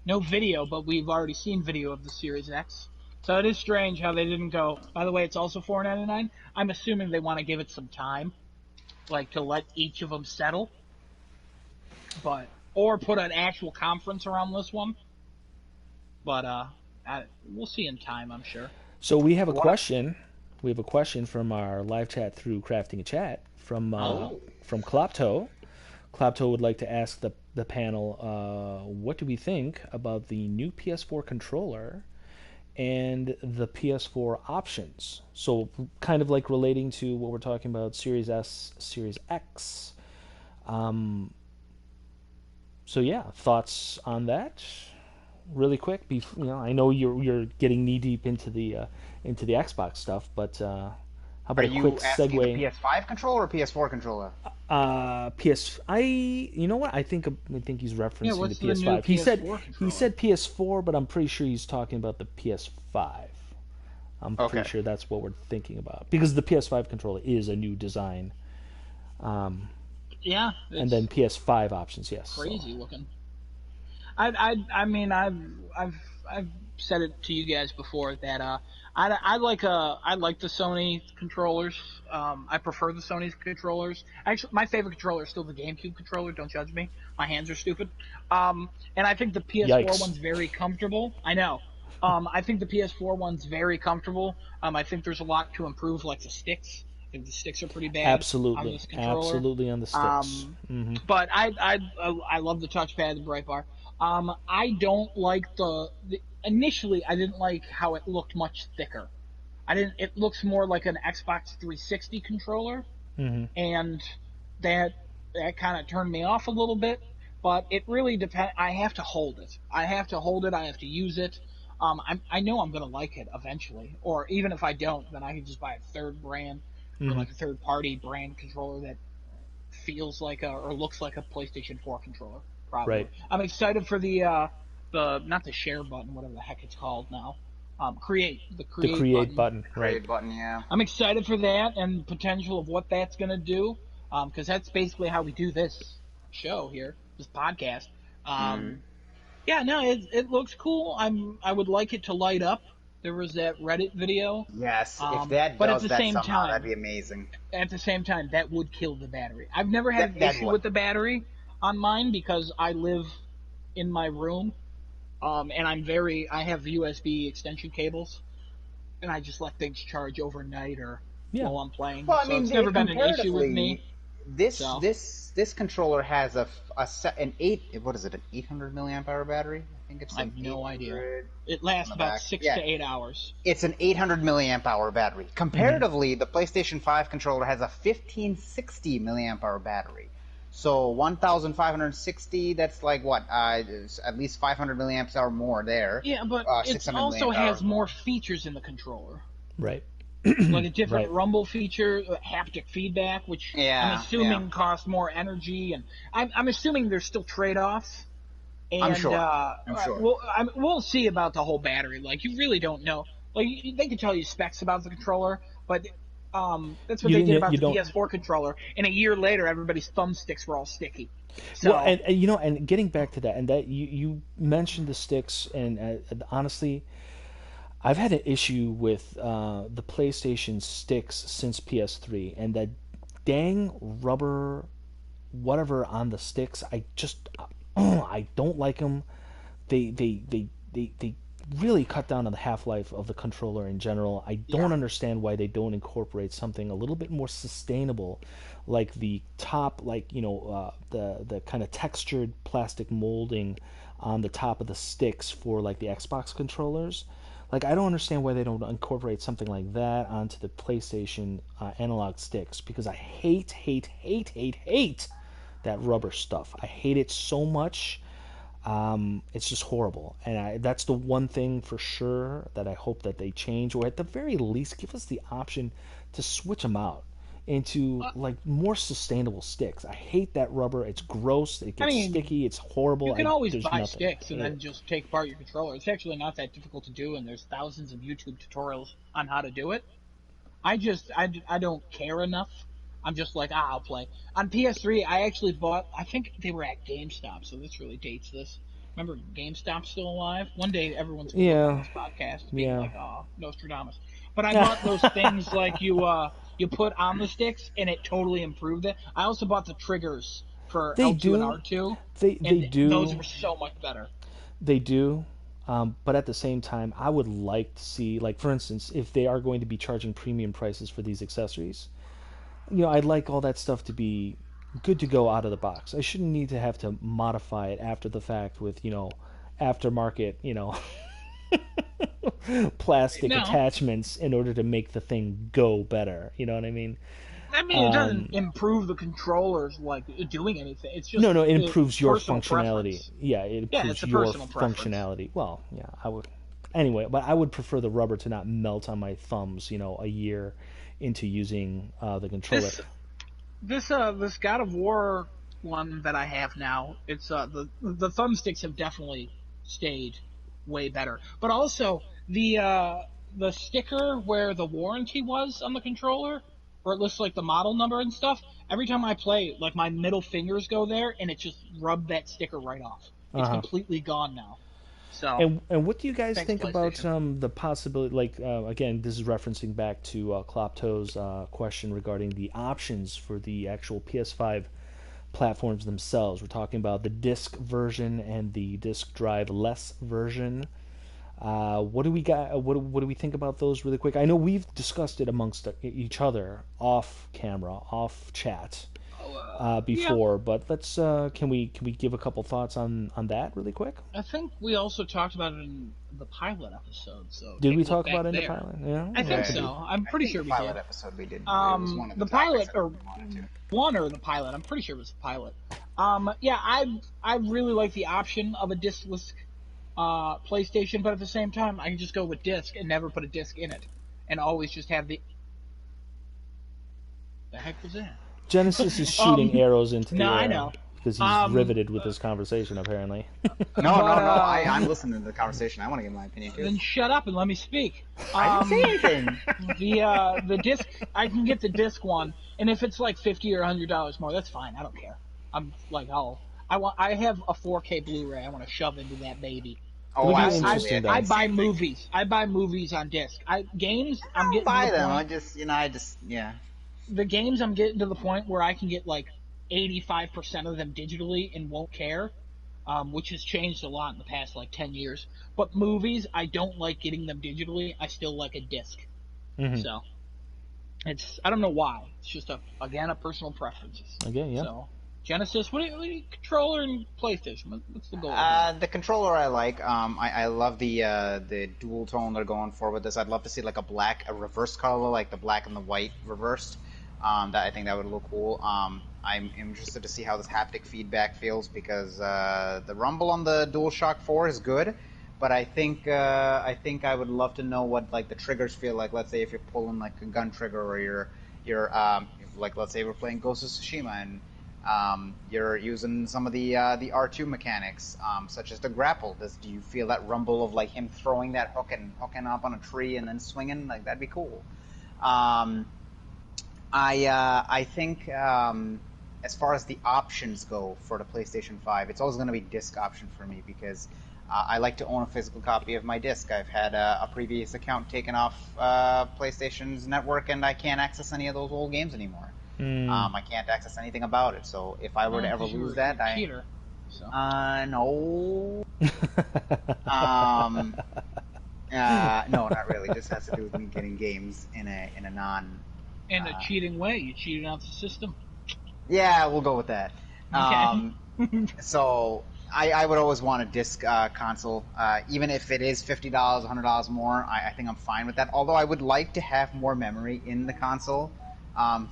No video, but we've already seen video of the Series X. So it is strange how they didn't go. By the way, it's also $499. I'm assuming they want to give it some time, like to let each of them settle, but or put an actual conference around this one. But we'll see in time, I'm sure. So we have a What? question. We have a question from our live chat through Crafting a Chat Oh, from Klopto. Klopto would like to ask the panel, what do we think about the new PS4 controller and the PS4 options? So kind of like relating to what we're talking about, Series S, Series X. Um, so yeah, thoughts on that? Really quick. I know you're getting knee deep into the Xbox stuff, but how Are about a quick you asking the segue? PS5 controller or PS4 controller? PS. You know what? I think he's yeah. referencing the What's the new PS5. He PS4 controller? said PS4, but I'm pretty sure he's talking about the PS5. I'm Okay. pretty sure that's what we're thinking about because the PS5 controller is a new design, um, Yeah, and then it's PS5 options. Yes. So crazy looking. I mean, I've I've said it to you guys before that I like the Sony controllers. I prefer the Sony's controllers. Actually, my favorite controller is still the GameCube controller. Don't judge me. My hands are stupid. And I think the PS4 yikes. one's very comfortable. I know. I think the PS4 one's very comfortable. I think there's a lot to improve, like the sticks. I think the sticks are pretty bad on Absolutely, this controller. absolutely on the sticks. Um, Hmm. but I love the touchpad, the bright bar. I don't like initially I didn't like how it looked much thicker. I didn't. It looks more like an Xbox 360 controller, Hmm. and that that kind of turned me off a little bit. But it really depends. I have to hold it. I have to hold it. I have to use it. I know I'm gonna like it eventually, or even if I don't, then I can just buy a third brand or Hmm. like a third party brand controller that feels like or looks like a PlayStation 4 controller. Right. Probably. I'm excited for the not the share button, whatever the heck it's called now. Create the The create create button. button. Right. Create button, yeah. I'm excited for that and potential of what that's gonna do. Because that's basically how we do this show here, this podcast. Mm. Um, yeah, no, it looks cool. I would like it to light up. There was that Reddit video. Yes, if that But does that somehow, that'd be amazing. at the same time, that would kill the battery. I've never had an That issue would. with the battery on mine because I live in my room, and I have USB extension cables, and I just let things charge overnight or Yeah. while I'm playing. Well, I So mean, it's never been an issue with comparatively, me. So This controller has an 800 milliamp hour battery. I think it's I an have no idea. 800 It on lasts the about back. 6 to 8 hours. It's an 800 milliamp hour battery. Hmm. Comparatively, the PlayStation 5 controller has a 1560 milliamp hour battery. So 1560, that's like what? At least 500 milliamps hour more there. Yeah, but it 600 also milliamp has hours more more. features in the controller, Right. like a different Right. rumble feature, haptic feedback, which I'm Yeah, yeah. assuming costs more energy, and I'm assuming there's still trade-offs. I'm And sure. I'm sure. we'll see about the whole battery. Like you really don't know. Like they can tell you specs about the controller, but that's what You they did didn't. about You the don't. PS4 controller. And a year later, everybody's thumbsticks were all sticky. Well, So and and getting back to that, and that you mentioned the sticks, and honestly, I've had an issue with the PlayStation sticks since PS3, and that dang rubber whatever on the sticks. I just I don't like them. They really cut down on the half life of the controller in general. I yeah, don't understand why they don't incorporate something a little bit more sustainable, like the top, like the kind of textured plastic molding on the top of the sticks for like the Xbox controllers. Like I don't understand why they don't incorporate something like that onto the PlayStation analog sticks because I hate that rubber stuff. I hate it so much. It's just horrible, and that's the one thing for sure that I hope that they change, or at the very least, give us the option to switch them out into uh, like more sustainable sticks. I hate that rubber. It's gross. It I gets mean, sticky. It's horrible. you can I always There's buy nothing. sticks I and hate then it. just take apart your controller. It's actually not that difficult to do, and there's thousands of YouTube tutorials on how to do it. I don't care enough. I'm just like, I'll play. On PS3, I actually bought, I think they were at GameStop, so this really dates this. Remember GameStop's still alive? One day everyone's going to look on Yeah, this podcast being yeah. like, oh, Nostradamus. But I bought those things like you put on the sticks and it totally improved it. I also bought the triggers for They L2 and do. R2 They and those do. were so much better. They do. But at the same time, I would like to see, like, for instance, if they are going to be charging premium prices for these accessories, I'd like all that stuff to be good to go out of the box. I shouldn't need to have to modify it after the fact with, aftermarket, plastic No, attachments in order to make the thing go better. You know what I mean? I mean, it doesn't improve the controllers like doing anything. It's No, just no, it improves your personal functionality. preference. Yeah, it Yeah, improves it's a your personal preference. functionality. Well, yeah, I would. Anyway, but I would prefer the rubber to not melt on my thumbs, a year into using the controller. This this God of War one that I have now, it's the thumbsticks have definitely stayed way better. But also the sticker where the warranty was on the controller, where it lists like the model number and stuff. Every time I play, like my middle fingers go there, and it just rubbed that sticker right off. It's Uh-huh. completely gone now. So And what do you guys thanks, think about PlayStation. the possibility? Like again, this is referencing back to Klopto's question regarding the options for the actual PS5 platforms themselves. We're talking about the disc version and the disc drive less version. What do we got? What do we think about those really quick? I know we've discussed it amongst each other off camera, off chat Yeah, before, but let's can we give a couple thoughts on that really quick? I think we also talked about it in the pilot episode, so Did take we a look talk back about it in the there. pilot? Yeah, I that think Yeah, could be. so. I'm I pretty think sure the we pilot did. episode we did. It was one of the The topics pilot that or we wanted to. one or the pilot. I'm pretty sure it was the pilot. Yeah, I really like the option of a discless PlayStation, but at the same time, I can just go with disc and never put a disc in it, and always just have the heck was that? Genesis is shooting um, arrows into no, the I air know. because he's Um, riveted with this conversation apparently. No, but no, no. I'm listening to the conversation. I want to give my opinion too. then shut up and let me speak. I didn't say Um, anything. the disc, I can get the disc one, and if it's like $50 or $100 more, that's fine. I don't care. I'm like, I have a 4K Blu-ray. I want to shove into that baby. It'll Oh, be I absolutely. I interesting think I though. the buy same thing. movies. I buy movies on disc. Games. I I'm don't getting to the buy them. point. Yeah. The games I'm getting to the point where I can get like 85% of them digitally and won't care. Which has changed a lot in the past like 10 years. But movies, I don't like getting them digitally. I still like a disc. Hmm. So I don't know why. It's just again a personal preference. Again, yeah. So Genesis, controller and PlayStation? What's the goal here? The controller I like. I love the dual tone they're going for with this. I'd love to see like a reverse color, like the black and the white reversed. That I think that would look cool. I'm interested to see how this haptic feedback feels because the rumble on the DualShock 4 is good, but I would love to know what like the triggers feel like. Let's say if you're pulling like a gun trigger or like let's say we're playing Ghost of Tsushima and you're using some of the R2 mechanics, such as the grapple. Do you feel that rumble of like him throwing that hook and hooking up on a tree and then swinging? Like that'd be cool. Um, I think as far as the options go for the PlayStation 5, it's always going to be disc option for me because I like to own a physical copy of my disc. I've had a previous account taken off PlayStation's network, and I can't access any of those old games anymore. Mm. I can't access anything about it. So if I were to ever 'Cause lose you're that, a cheater. So. no. Um, no, not really. This has to do with me getting games in a non. In a cheating way, you cheated out the system. Yeah, we'll go with that. Okay. So I would always want a disc console, even if it is $50, $100 more. I think I'm fine with that. Although I would like to have more memory in the console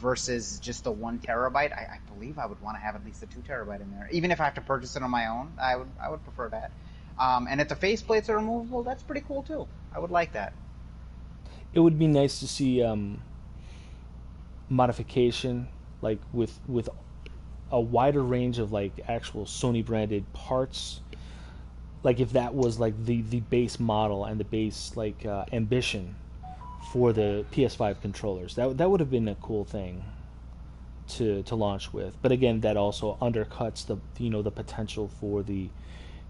versus just a 1 terabyte. I believe I would want to have at least a 2 terabyte in there. Even if I have to purchase it on my own, I would prefer that. And if the faceplates are removable, that's pretty cool too. I would like that. It would be nice to see modification, like with a wider range of like actual Sony branded parts. Like if that was like the base model and the base like ambition for the PS5 controllers, that would have been a cool thing to launch with. But again, that also undercuts the potential for the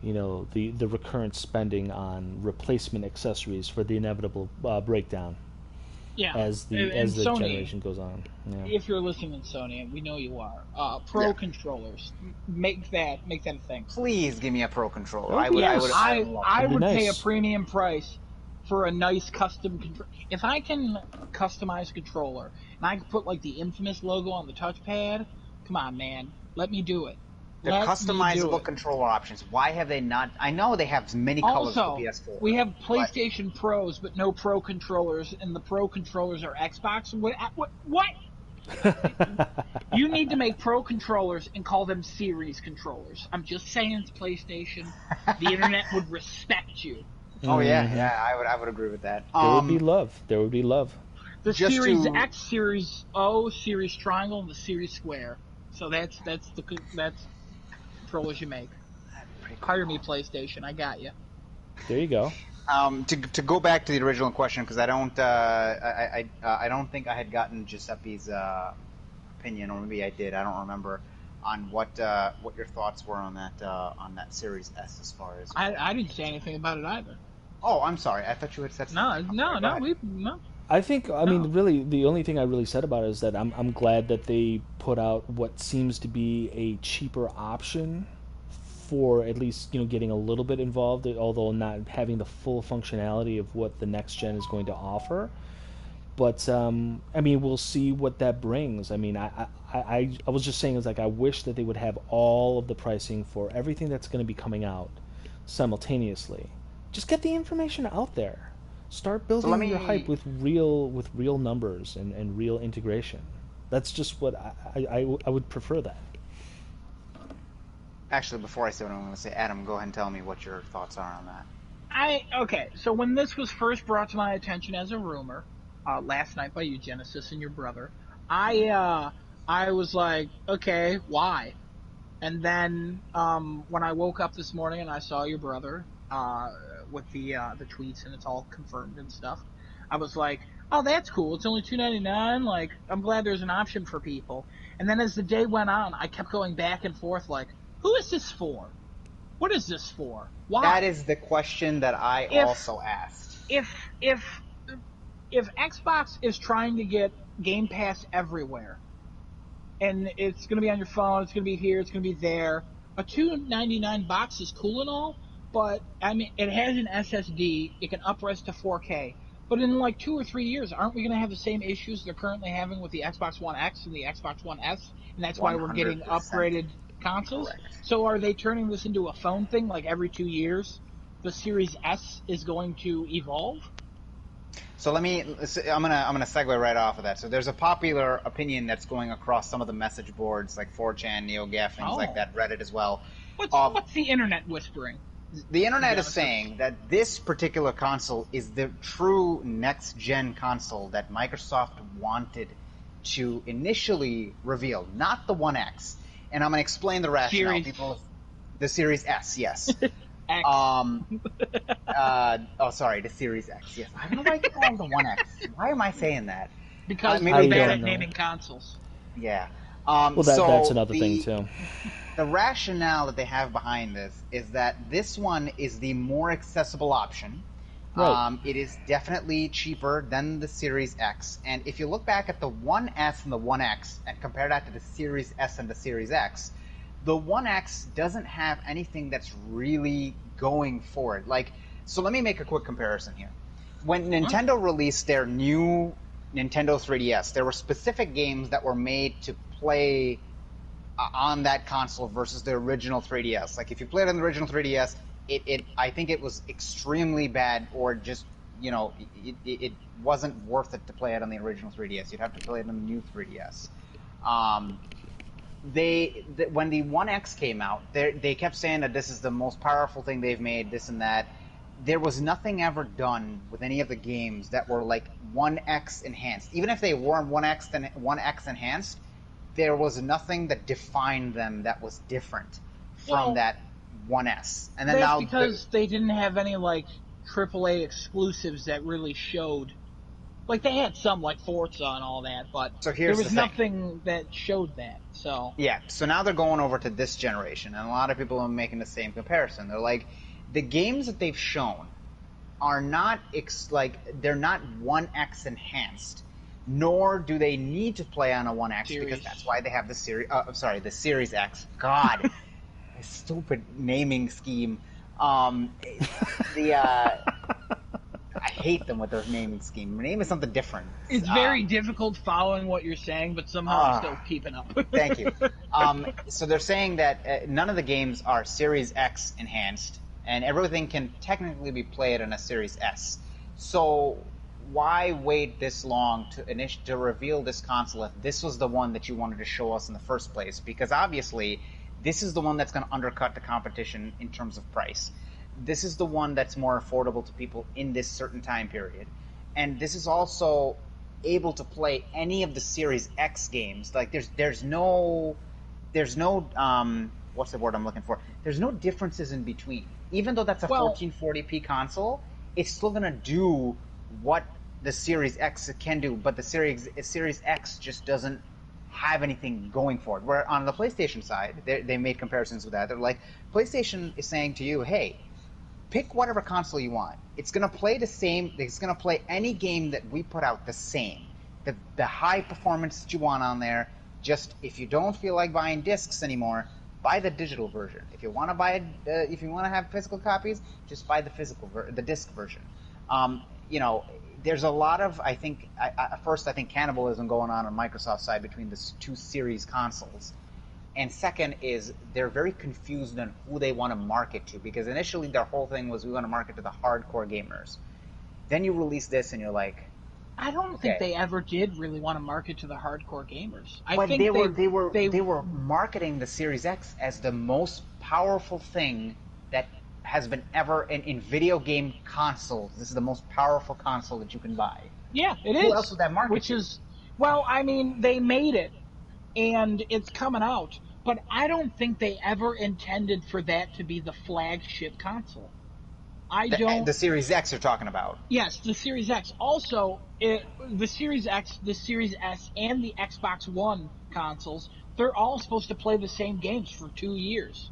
recurrent spending on replacement accessories for the inevitable breakdown Yeah. as the Sony, generation goes on. Yeah. if you're listening, Sony, and we know you are, Pro Yeah. controllers, make that a thing. Please give me a Pro controller. That would be nice. I would love I That'd be would pay a nice. premium price for a nice custom control. If I can customize a controller and I can put like the infamous logo on the touchpad, come on, man, let me do it. The Let me do customizable it. controller options. Why have they not? I know they have many colors for Also, PS4. we have but PlayStation Pros, but no Pro controllers, and the Pro controllers are Xbox. What? You need to make Pro controllers and call them Series controllers. I'm just saying it's PlayStation. The internet would respect you. Oh yeah, I would agree with that. There would be love. There would be love. The Just Series to- X, Series O, Series Triangle, and the Series Square. So that's controllers you make. Hire me, PlayStation. I got you. There you go. To go back to the original question because I don't think I had gotten Giuseppe's opinion, or maybe I did. I don't remember on what your thoughts were on that Series S as far as. I didn't say anything about it either. Oh, I'm sorry. I thought you had said something. No. I think, I No. mean, really, the only thing I really said about it is that I'm glad that they put out what seems to be a cheaper option for at least, getting a little bit involved, although not having the full functionality of what the next gen is going to offer. But, I mean, we'll see what that brings. I mean, I was just saying, it's like, I wish that they would have all of the pricing for everything that's going to be coming out simultaneously. Just get the information out there. Start building your hype with real numbers and real integration. That's just what I would prefer that. Actually, before I say what I'm going to say, Adam, go ahead and tell me what your thoughts are on that. Okay, so when this was first brought to my attention as a rumor, last night by you, Genesis, and your brother, I was like, okay, why? And then when I woke up this morning and I saw your brother with the tweets and it's all confirmed and stuff, I was like, oh, that's cool. It's only $2.99. Like, I'm glad there's an option for people. And then as the day went on, I kept going back and forth like, who is this for? What is this for? Why? That is the question that I also asked. If Xbox is trying to get Game Pass everywhere, and it's going to be on your phone, it's going to be here, it's going to be there, a $2.99 box is cool and all, but I mean, it has an SSD, it can upres to 4K. But in like 2 or 3 years, aren't we going to have the same issues they're currently having with the Xbox One X and the Xbox One S? And that's why we're getting 100% upgraded consoles? correct. So are they turning this into a phone thing? Like every 2 years, the Series S is going to evolve? So I'm gonna segue right off of that. So there's a popular opinion that's going across some of the message boards like 4chan, NeoGAF, things like Oh. that, Reddit as well. Of What's the internet whispering? the internet is Genesis. saying that this particular console is the true next gen console that Microsoft wanted to initially reveal, not the One X. And I'm gonna explain the rationale. Series People, the Series S, yes. X. Um, sorry, the Series X. Yes, I don't know why I keep calling it the One X. Why am I saying that? Because Maybe we're I because bad don't at know. naming consoles. yeah. Well, that's So another thing too. the rationale that they have behind this is that this one is the more accessible option. Right. It is definitely cheaper than the Series X, and if you look back at the One S and the One X and compare that to the Series S and the Series X, the One X doesn't have anything that's really going for it. Like, so let me make a quick comparison here. When Huh? Nintendo released their new Nintendo 3DS, there were specific games that were made to play on that console versus the original 3DS. Like if you played on the original 3DS, I think it was extremely bad, or just it wasn't worth it to play it on the original 3DS. You'd have to play it on the new 3DS. Um, when the One X came out, they kept saying that this is the most powerful thing they've made, this and that. There was nothing ever done with any of the games that were like One X enhanced. Even if they were One X enhanced, there was nothing that defined them that was different from Well, that One S. And then that's now, because they didn't have any like AAA exclusives that really showed. Like they had some like Forza and all that, but so there here's the was thing. nothing that showed that. So Yeah, so now they're going over to this generation, and a lot of people are making the same comparison. They're like, the games that they've shown are not they're not 1X enhanced, nor do they need to play on a 1X because series. that's why they have the the Series X. God, a stupid naming scheme. Um, the I hate them with their naming scheme. Name is something different. It's very difficult following what you're saying, but somehow I'm still Ah, keeping up. thank you. So they're saying that none of the games are Series X enhanced, and everything can technically be played on a Series S. So why wait this long to reveal this console if this was the one that you wanted to show us in the first place? Because obviously, this is the one that's going to undercut the competition in terms of price. This is the one that's more affordable to people in this certain time period. And this is also able to play any of the Series X games. Like there's no what's the word I'm looking for? There's no differences in between. Even though that's a Well, 1440p console, it's still gonna do what the Series X can do, but the Series X just doesn't have anything going for it. Where on the PlayStation side, they made comparisons with that. They're like, PlayStation is saying to you, hey, pick whatever console you want. It's going to play the same. It's going to play any game that we put out the same. The high performance that you want on there. Just if you don't feel like buying discs anymore, buy the digital version. If you want to if you want to have physical copies, just buy the disc version. Um, you know, there's a lot of I think cannibalism going on Microsoft's side between the two series consoles. And second is they're very confused on who they want to market to, because initially their whole thing was we want to market to the hardcore gamers. Then you release this and you're like, I don't think okay. they ever did really want to market to the hardcore gamers. I But think they they were marketing the Series X as the most powerful thing that has been ever in video game consoles. This is the most powerful console that you can buy. yeah, it Who else is. would that market Which to? is well, I mean, they made it and it's coming out, but I don't think they ever intended for that to be the flagship console. I don't. The Series X you're talking about. Yes, the Series X. Also, the Series X, the Series S, and the Xbox One consoles, they're all supposed to play the same games for 2 years,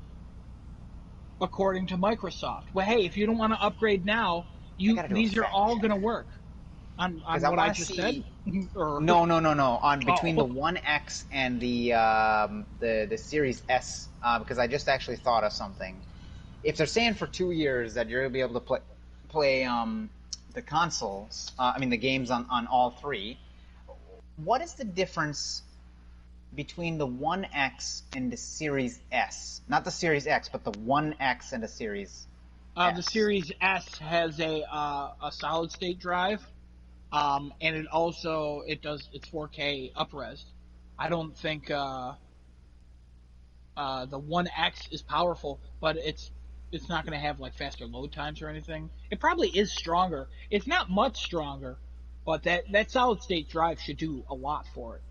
according to Microsoft. Well, hey, if you don't want to upgrade now, I gotta do a these are fact all check going to work because on I what I want to just said. see. or No. On between the oh, One X and the Series S, because I just actually thought of something. If they're saying for 2 years that you're gonna be able to play the consoles, the games on all three, what is the difference between the One X and the Series S? Not the Series X, but the One X and the Series The S. Series S has a solid state drive, and it does it's 4K upres. I don't think the One X is powerful, but it's not going to have like faster load times or anything. It probably is stronger. It's not much stronger, but that solid state drive should do a lot for it.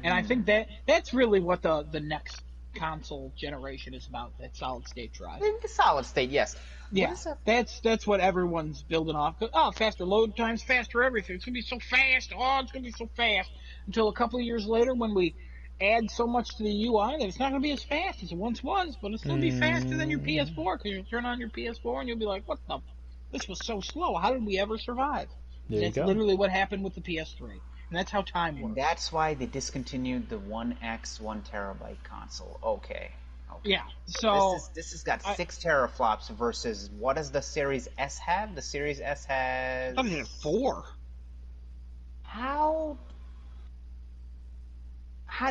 And I think that's really what the next console generation is about. That solid state drive. The solid state, yes. What Yeah, is that? that's what everyone's building off. Oh, faster load times, faster everything. It's gonna be so fast. Oh, it's gonna be so fast. Until a couple of years later, when we add so much to the UI that it's not gonna be as fast as it once was, but it's gonna be faster than your PS4 because you'll turn on your PS4 and you'll be like, "What the? This was so slow. How did we ever survive?" There you That's go. literally what happened with the PS3, and that's how time And works. that's why they discontinued the One X 1 terabyte console. Okay. Okay. Yeah. So So this has got I 6 teraflops versus what does the Series S have? The Series S has thought it had 4. how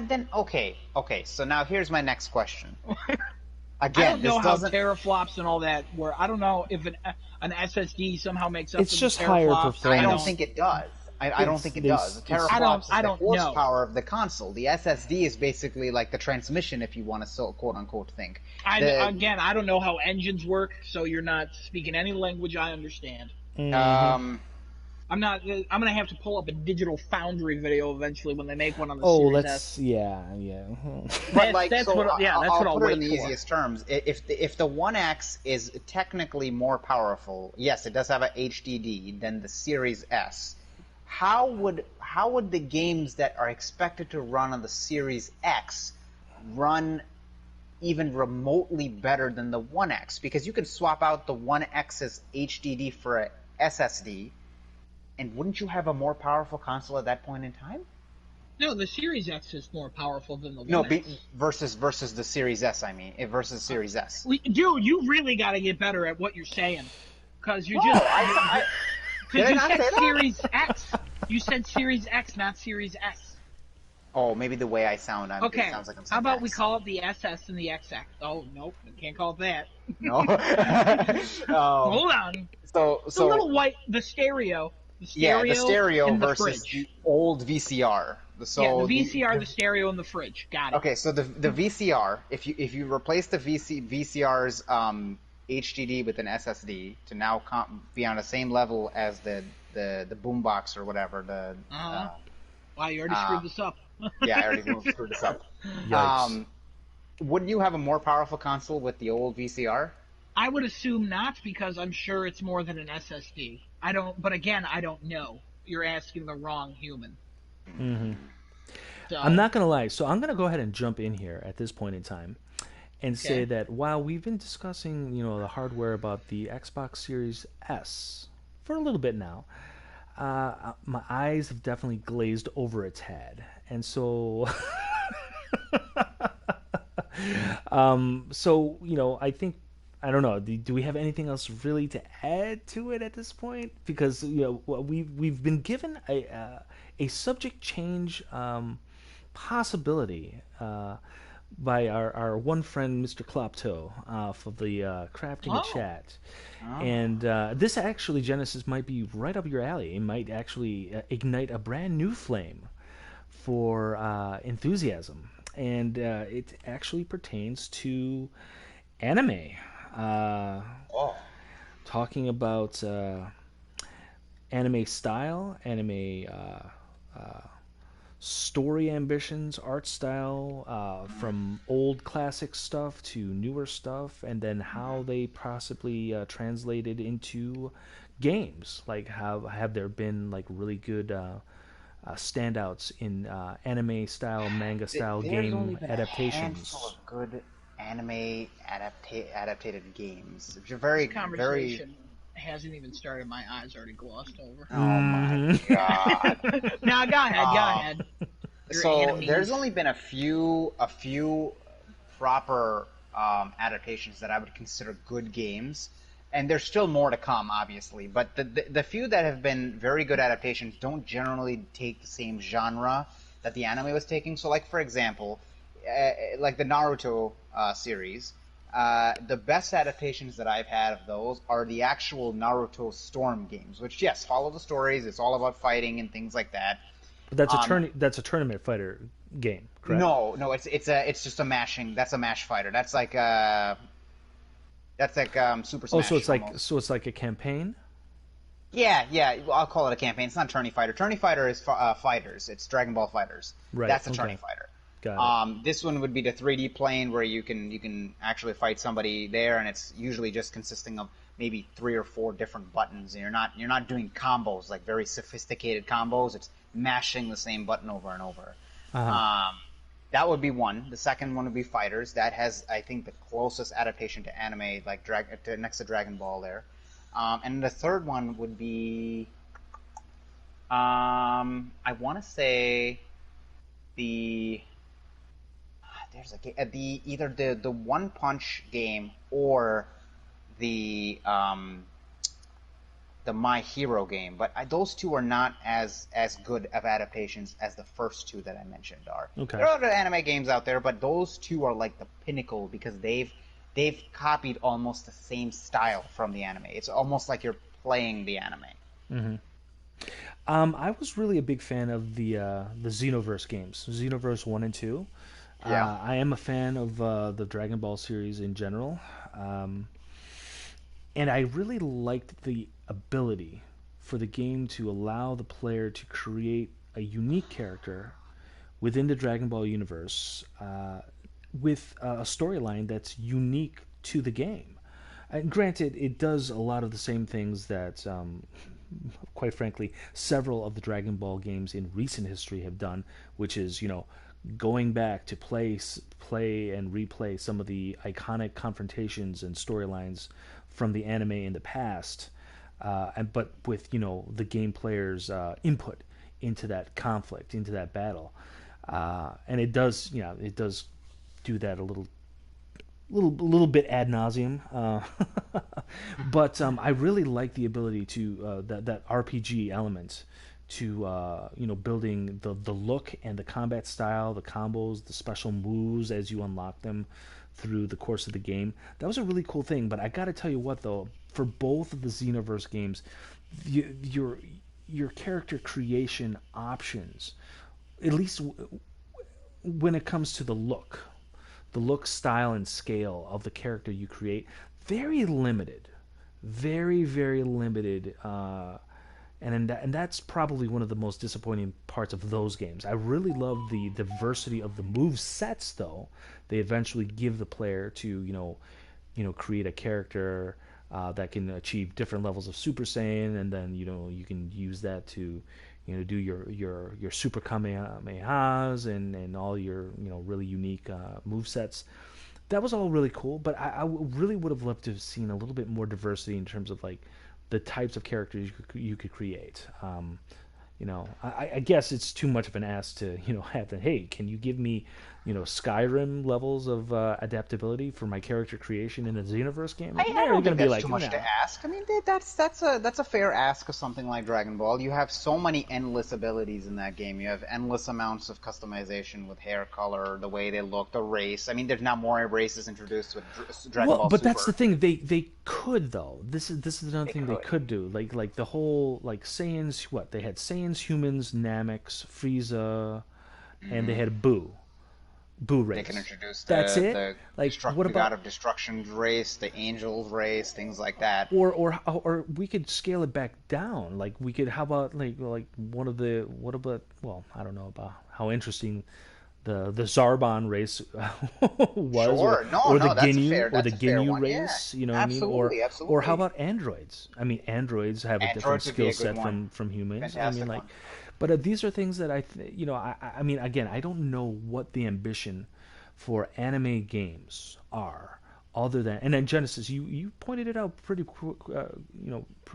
then okay. So now here's my next question. I Again, don't this know how doesn't teraflops and all that work. I don't know if an SSD somehow makes up It's for the just higher teraflops. I don't performance. think it does. I don't think it does. The it's- teraflops is I the don't know. horsepower of the console. The SSD is basically like the transmission, if you want to so quote unquote think. Again, I don't know how engines work, so you're not speaking any language I understand. Um, I'm not. I'm gonna have to pull up a digital foundry video eventually when they make one on the Oh, Series let's S. yeah. but like, That's so what. Yeah, that's I'll what I'll put it wait in the for. easiest terms. If the One X is technically more powerful, yes, it does have a HDD than the Series S. How would the games that are expected to run on the Series X run even remotely better than the One X? Because you can swap out the One X's HDD for a SSD, and wouldn't you have a more powerful console at that point in time? No, the Series X is more powerful than the No, One X. versus the Series S. Versus Series S. Dude, you really got to get better at what you're saying, because you No, just did I because you not said say that? Series X. You said Series X, not Series S. Oh, maybe the way I sound, it Okay. sounds like I'm saying How about we X. call it the SS and the XX? Oh nope, we can't call it that. No. Hold on. So The little white, the stereo yeah, the stereo and the versus fridge. the old VCR. So Yeah, the VCR, the stereo, and the fridge. Got it. okay, so the VCR, if you replace the VCR's HDD with an SSD to now be on the same level as the boombox or whatever, Wow, you already screwed this up. yeah, I already screwed this up. Yikes. Wouldn't you have a more powerful console with the old VCR? I would assume not, because I'm sure it's more than an SSD. I don't, but again, I don't know. You're asking the wrong human. So, I'm not gonna lie. So I'm gonna go ahead and jump in here at this point in time, and say Okay. that while we've been discussing, the hardware about the Xbox Series S for a little bit now, my eyes have definitely glazed over a tad, and so, I think. I don't know. Do we have anything else really to add to it at this point? Because we've been given a subject change possibility by our one friend, Mr. Klopto, for the crafting a chat. And this actually, Genesis, might be right up your alley. It might actually ignite a brand new flame for enthusiasm. And it actually pertains to anime. Talking about anime style, anime story ambitions, art style, from old classic stuff to newer stuff, and then how they possibly translated into games. Like, have there been like really good standouts in anime style, manga style There's game only been adaptations? a handful of good anime adapted games. Which are very conversation hasn't even started. My eyes already glossed over. Oh my god. Now, go ahead. Your So animes. there's only been a few proper adaptations that I would consider good games. and there's still more to come, obviously. But the few that have been very good adaptations don't generally take the same genre that the anime was taking. So, like for example, like the Naruto series, the best adaptations that I've had of those are the actual Naruto Storm games, which yes, follow the stories. It's all about fighting and things like that. But that's a Um, tournament fighter game, correct? no, it's just a mashing. That's a mash fighter. That's like Super Oh, so Smash almost. it's like a campaign. Yeah. Well, I'll call it a campaign. It's not Tourney Fighter. Tourney Fighter is fighters. It's Dragon Ball Fighters. Right. That's a Tourney Okay. Fighter. Got it. This one would be the 3D plane where you can actually fight somebody there, and it's usually just consisting of maybe 3 or 4 different buttons, and you're not doing combos like very sophisticated combos. It's mashing the same button over and over. Uh huh. Um, that would be one. The second one would be Fighters. That has, I think, the closest adaptation to anime, like next to Dragon Ball there. And the third one would be, I want to say the there's the either the One Punch game or the the My Hero game, but those two are not as good of adaptations as the first two that I mentioned are. Okay. There are other anime games out there, but those two are like the pinnacle because they've copied almost the same style from the anime. It's almost like you're playing the anime. I was really a big fan of the Xenoverse games, Xenoverse 1 and 2. Yeah. I am a fan of the Dragon Ball series in general, um, and I really liked the ability for the game to allow the player to create a unique character within the Dragon Ball universe with a storyline that's unique to the game. And granted, it does a lot of the same things that, quite frankly, several of the Dragon Ball games in recent history have done, which is, going back to play and replay some of the iconic confrontations and storylines from the anime in the past, and but with the game player's input into that conflict, into that battle, and it does do that a little bit ad nauseum, but I really like the ability to that RPG element to building the look and the combat style, the combos, the special moves as you unlock them through the course of the game. That was a really cool thing. But I got to tell you what, though, for both of the Xenoverse games, your character creation options, at least when it comes to the look, style, and scale of the character you create, very limited, very very limited. And that's probably one of the most disappointing parts of those games. I really love the diversity of the move sets, though. They eventually give the player to create a character that can achieve different levels of Super Saiyan, and then you can use that to do your Super Kamehamehas and all your really unique move sets. That was all really cool, but I really would have loved to have seen a little bit more diversity in terms of like the types of characters you could create. I guess it's too much of an ask to have that. Hey, can you give me Skyrim levels of adaptability for my character creation in a Xenoverse game? I, Like, I they're don't gonna think be that's like, too much no. to ask. I mean, that's a fair ask of something like Dragon Ball. You have so many endless abilities in that game. You have endless amounts of customization with hair color, the way they look, the race. I mean, there's now more races introduced with Dragon Well, Ball but that's the Super. thing. They could though. This is another They thing they could. could do. Like the whole like Saiyans. What they had Saiyans, humans, Nameks, Frieza, and they Hmm. had Boo They can race. introduce That's it. the Like what the God about of Destruction race, the Angels race, things like that. or we could scale it back down. Like we could how about like one of the what about well I don't know about how interesting the Zarbon race was, Sure. No, or the no, Ginyu or the that's a fair Ginyu one. Yeah. race. You know what I mean? Absolutely, Or how absolutely. about androids? I mean, androids have a different Androids would be skill a good set one. from humans. I mean, Fantastic like, one. but these are things that I mean, again, I don't know what the ambition for anime games are other than and then Genesis you pointed it out pretty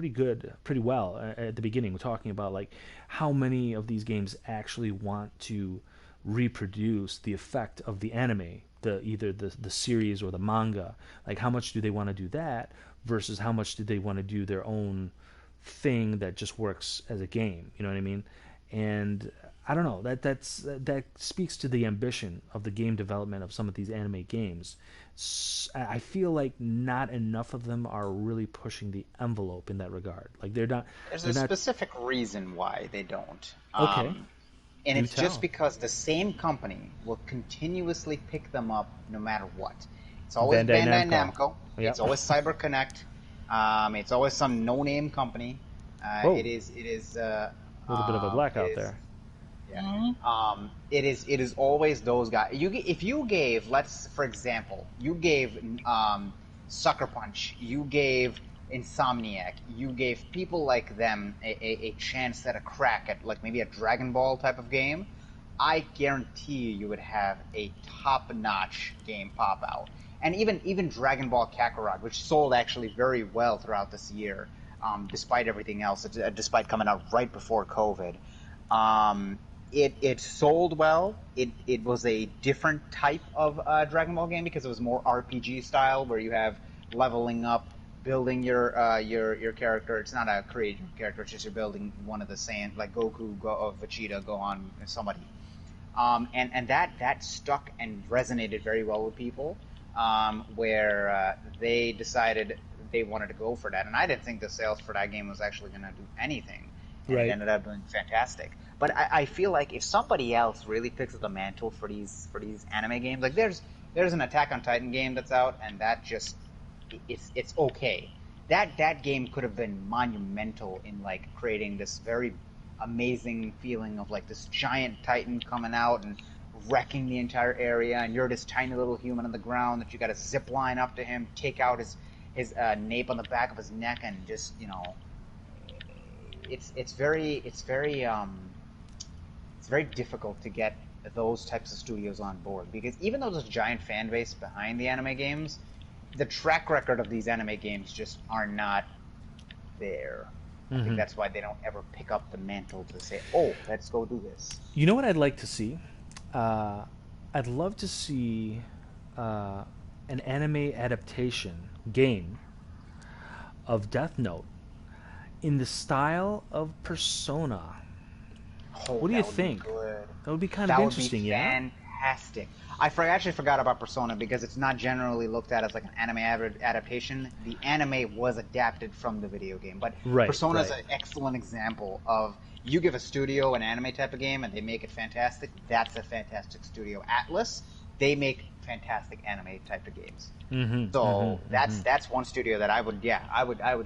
good pretty well at the beginning. We're talking about like how many of these games actually want to reproduce the effect of the anime, the either the series or the manga. Like how much do they want to do that versus how much do they want to do their own thing that just works as a game. You know what I mean? And I don't know, that speaks to the ambition of the game development of some of these anime games. I feel like not enough of them are really pushing the envelope in that regard. Like There's they're a not specific reason why they don't. okay. And Do it's just tell. because the same company will continuously pick them up no matter what. It's always Bandai Bandai Namco. Namco. It's Yep. always CyberConnect. It's always some no-name company. Whoa, It is, a little bit of a it blackout is, there. yeah. Mhm. It is always those guys. If you gave, let's for example, you gave Sucker Punch, you gave Insomniac, you gave people like them a chance at a crack at like maybe a Dragon Ball type of game, I guarantee you would have a top-notch game pop out. And even Dragon Ball Kakarot, which sold actually very well throughout this year, despite everything else, despite coming out right before COVID. It sold well. It was a different type of Dragon Ball game because it was more RPG style, where you have leveling up, building your character. It's not a create your character; it's just you're building one of the sand, like Goku, Vegeta, Gohan, somebody. And that stuck and resonated very well with people, where they decided they wanted to go for that. And I didn't think the sales for that game was actually going to do anything, and it Right. ended up doing fantastic. But I feel like if somebody else really picks up the mantle for these anime games, like there's an Attack on Titan game that's out, and that just it's okay. That game could have been monumental in like creating this very amazing feeling of like this giant titan coming out and wrecking the entire area, and you're this tiny little human on the ground that you got to zip line up to him, take out his nape on the back of his neck, and just it's very difficult to get those types of studios on board because even though there's a giant fan base behind the anime games, the track record of these anime games just are not there. I think Hmm. that's why they don't ever pick up the mantle to say, "Oh, let's go do this." You know what I'd like to see? Uh, I'd love to see uh, an anime adaptation game of Death Note in the style of Persona. Oh, What do you that would be think? good. That would be kind of That would be interesting, yeah? fantastic. Actually forgot about Persona because it's not generally looked at as like an anime adaptation. The anime was adapted from the video game, but Right, Persona is right. an excellent example of you give a studio an anime type of game and they make it fantastic. That's a fantastic studio. Atlas, they make fantastic anime type of games. Mm-hmm, So mm-hmm, mm-hmm. that's one studio that I would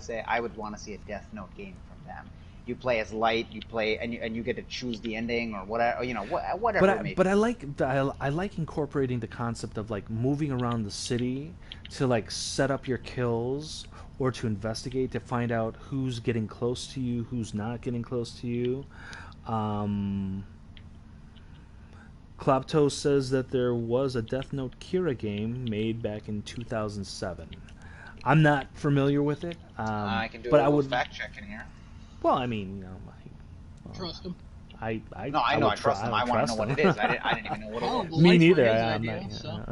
say I would want to see a Death Note game from them. You play as Light, you play and you get to choose the ending or whatever But whatever it may but be. I like incorporating the concept of like moving around the city to like set up your kills or to investigate to find out who's getting close to you, who's not getting close to you. Um, Klapto says that there was a Death Note Kira game made back in 2007. I'm not familiar with it, I can do a but I little would. fact check in here. Well, I mean, Trust him. No, I I know would I trust try. them. I I would want to trust know what them. it is. I didn't even know what it Oh, was. the Me lights were neither. his I'm idea, not. so.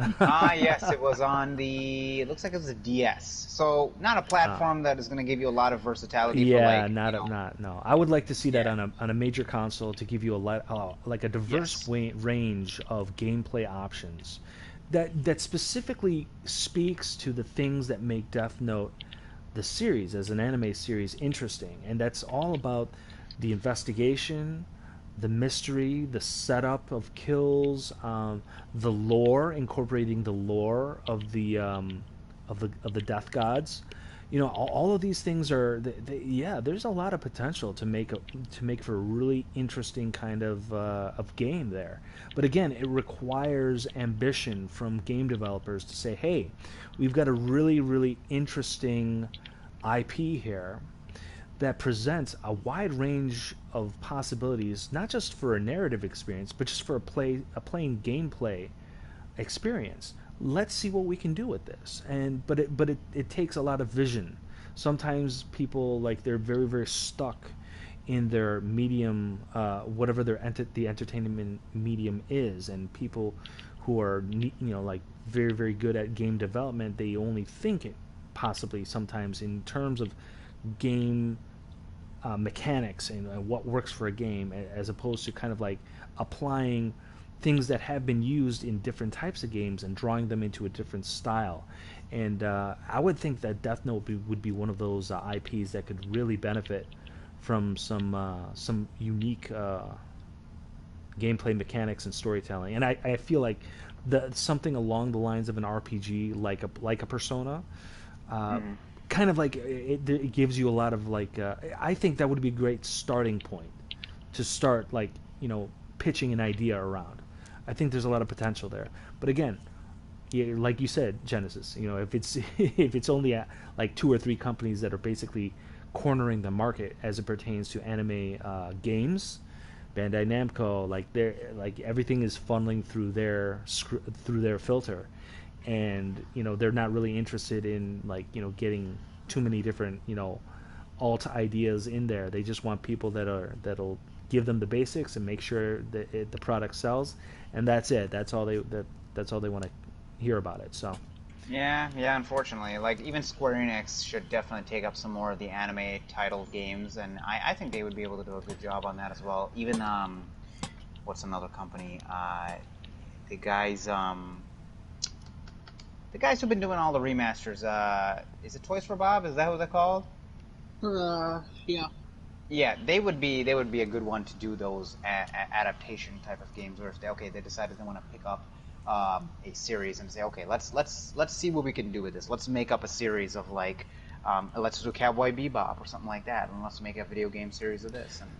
Yes, it was on the. It looks like it was a DS. So not a Uh, platform that is going to give you a lot of versatility for Yeah, like not no. I would like to see that Yeah. on a major console to give you like a diverse Yes. range of gameplay options that specifically speaks to the things that make Death Note the series as an anime series interesting, and that's all about the investigation, the mystery, the setup of kills, the lore, incorporating the lore of the death gods. You know, all of these things are yeah. There's a lot of potential to make for a really interesting kind of game there. But again, it requires ambition from game developers to say, hey, we've got a really interesting IP here that presents a wide range of possibilities, not just for a narrative experience, but just for a playing gameplay experience. Let's see what we can do with this. And it takes a lot of vision. Sometimes people like they're very stuck in their medium, whatever the entertainment medium is, and people who are like very very good at game development, they only think it possibly sometimes in terms of game mechanics and what works for a game, as opposed to kind of like applying things that have been used in different types of games and drawing them into a different style. And I would think that Death Note would be one of those IPs that could really benefit from some unique gameplay mechanics and storytelling. And I feel like something along the lines of an RPG, like a Persona, Mm-hmm. kind of like it gives you a lot of like. I think that would be a great starting point to start like pitching an idea around. I think there's a lot of potential there. But again, yeah, like you said, Genesis. If it's if it's only like two or three companies that are basically cornering the market as it pertains to anime games, Bandai Namco, like everything is funneling through their filter, and they're not really interested in like getting too many different alt ideas in there. They just want people that'll give them the basics and make sure that the product sells, and that's it. That's all they want to hear about it. So Yeah, unfortunately. Like, even Square Enix should definitely take up some more of the anime titled games, and I think they would be able to do a good job on that as well. Even, what's another company? The guys, the guys who've been doing all the remasters, is it Toys for Bob? Is that what they're called? Yeah. Yeah, they would be a good one to do those adaptation type of games, or if they decided they want to pick up a series and say, okay, let's see what we can do with this. Let's make up a series of like, let's do Cowboy Bebop or something like that, and let's make a video game series of this. And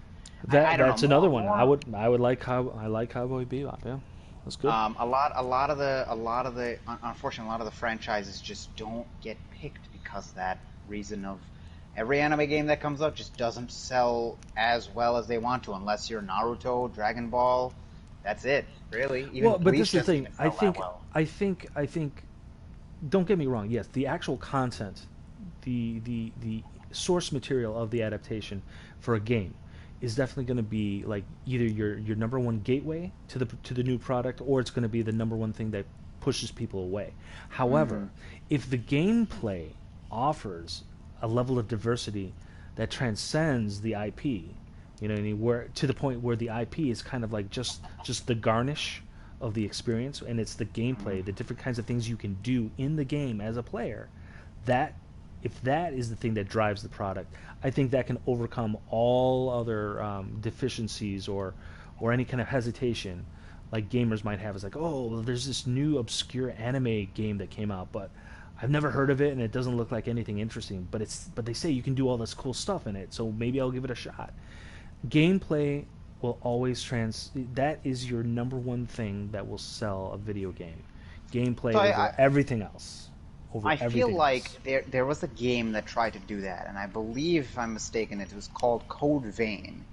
I don't that's know, another one. more. I would like I like Cowboy Bebop. Yeah, that's good. Unfortunately, a lot of the franchises just don't get picked because of that reason of every anime game that comes out just doesn't sell as well as they want to, unless you're Naruto, Dragon Ball. That's it, really. Even Well, but this Bleach is the doesn't thing. even sell that well. I think. Don't get me wrong. Yes, the actual content, the source material of the adaptation for a game is definitely going to be like either your number one gateway to the new product, or it's going to be the number one thing that pushes people away. Mm-hmm. However, if the gameplay offers a level of diversity that transcends the IP, you know what I mean, where to the point where the IP is kind of like just the garnish of the experience, and it's the Mm-hmm. gameplay, the different kinds of things you can do in the game as a player. That if that is the thing that drives the product, I think that can overcome all other deficiencies or any kind of hesitation like gamers might have. It's like, oh, well, there's this new obscure anime game that came out, but I've never heard of it and it doesn't look like anything interesting. But they say you can do all this cool stuff in it, so maybe I'll give it a shot. Gameplay will always that is your number one thing that will sell a video game. Gameplay So over everything else. Over I feel everything like else. there was a game that tried to do that, and I believe, if I'm mistaken, it was called Code Vein.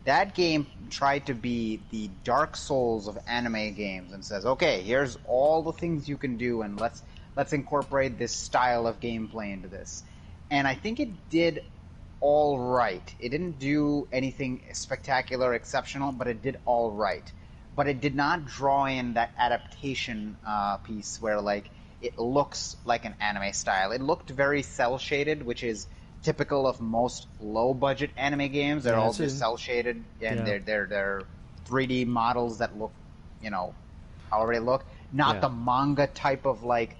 That game tried to be the Dark Souls of anime games and says, okay, here's all the things you can do, and let's incorporate this style of gameplay into this. And I think it did all right. It didn't do anything spectacular, exceptional, but it did all right. But it did not draw in that adaptation piece where like it looks like an anime style. It looked very cell shaded, which is typical of most low budget anime games. They're Yeah, all it's just a, cell shaded, and yeah, they're 3D models that look, you know, however they look. Not yeah. the manga type of like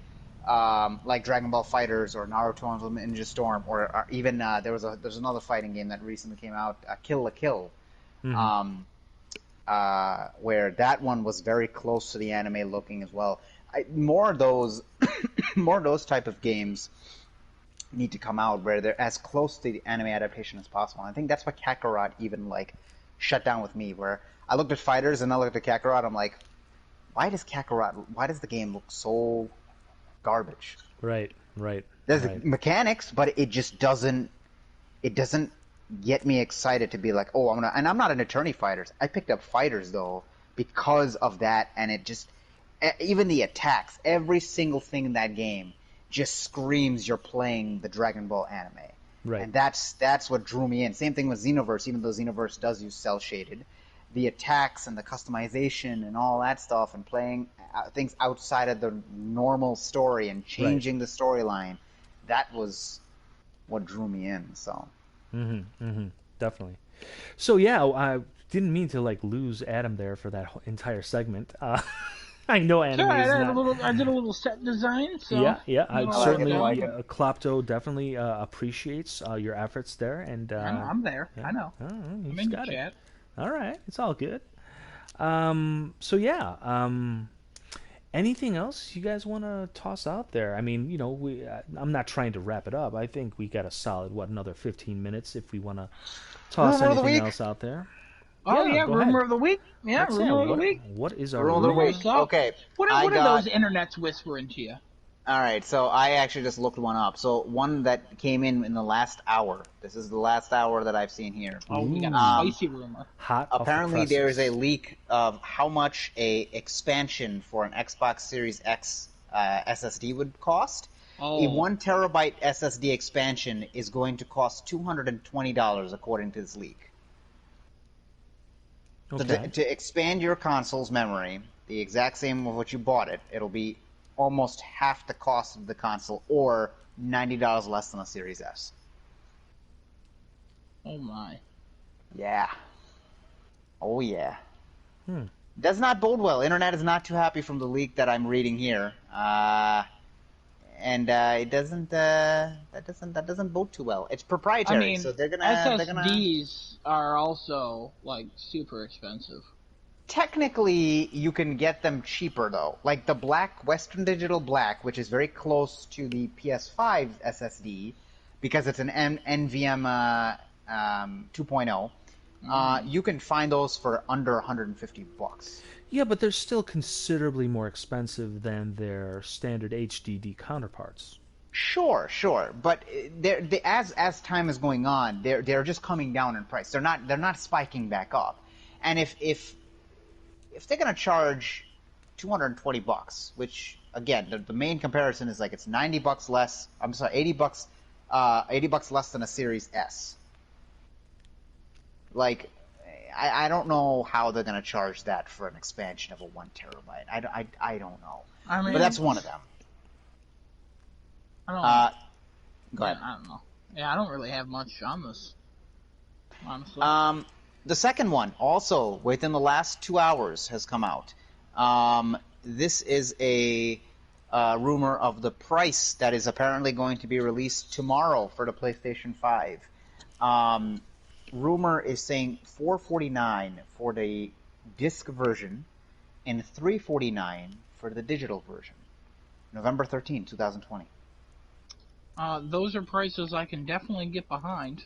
Dragon Ball Fighters or Naruto Ninja Storm, or even there's another fighting game that recently came out, Kill la Kill, Hmm. um, where that one was very close to the anime looking as well. More of those, more of those type of games need to come out where they're as close to the anime adaptation as possible. And I think that's why Kakarot even like shut down with me, where I looked at Fighters and I looked at Kakarot. I'm like, why does the game look so garbage? Right, right, There's right. mechanics, but it doesn't get me excited to be like, oh, and I'm not an attorney fighters. I picked up fighters though because of that, and it just, even the attacks, every single thing in that game just screams you're playing the Dragon Ball anime. Right. and that's what drew me in. Same thing with Xenoverse, even though Xenoverse does use cell shaded, the attacks and the customization and all that stuff, and playing things outside of the normal story and Right. changing the storyline, that was what drew me in. So Definitely. So yeah, I didn't mean to like lose Adam there for that entire segment. I know It's all anime right. is not. I did a little set design, so Yeah, yeah. you I'd know, I like that it. worked I certainly, out. like yeah, it. Klopto definitely appreciates your efforts there, and I know, I'm there. yeah, I know. I'm he's in your got it. chat. All right, it's all good. So yeah, anything else you guys want to toss out there? I mean, I'm not trying to wrap it up. I think we got a solid another 15 minutes if we want to toss Rumor of the anything week. else out there. Oh Yeah, yeah, go ahead. rumor of the week. Yeah, Let's yeah. rumor of the What week. what is our Rumor of the rumor? week. Rumors up. Okay, What I what are those got. internets whispering to you? All right, so I actually just looked one up. So one that came in the last hour. This is the last hour that I've seen here. Oh, we got a Ooh, Um, spicy rumor. hot off the apparently there is a presses. leak of how much a expansion for an Xbox Series X SSD would cost. A Oh, 1 terabyte SSD expansion is going to cost $220 according to this leak. So Okay. to expand your console's memory, the exact same of what you bought it, it'll be almost half the cost of the console, or $90 less than a Series S. oh my. Yeah. Oh yeah. Hmm. Does not bode well. Internet is not too happy from the leak that I'm reading here, and it doesn't. That doesn't bode too well. It's I proprietary, mean, so they're gonna. SSDs are also like super expensive. Technically, you can get them cheaper though. Like the black Western Digital Black, which is very close to the PS5 SSD, because it's an NVM 2.0. Mm. You can find those for under $150. Yeah, but they're still considerably more expensive than their standard HDD counterparts. Sure, sure, but as time is going on, they're just coming down in price. They're not spiking back up. And if they're gonna charge $220, which again the main comparison is like it's $90 less. I'm sorry, $80, $80 less than a Series S. Like, I don't know how they're gonna charge that for an expansion of a 1 terabyte. I don't know, I but that's mean, one of them. I don't. Uh, Go Yeah, ahead. I don't know. Yeah, I don't really have much on this, honestly. Um, the second one, also within the last 2 hours, has come out. This is a rumor of the price that is apparently going to be released tomorrow for the PlayStation 5. Um, rumor is saying $449 for the disc version and $349 for the digital version. November 13, 2020. Those are prices I can definitely get behind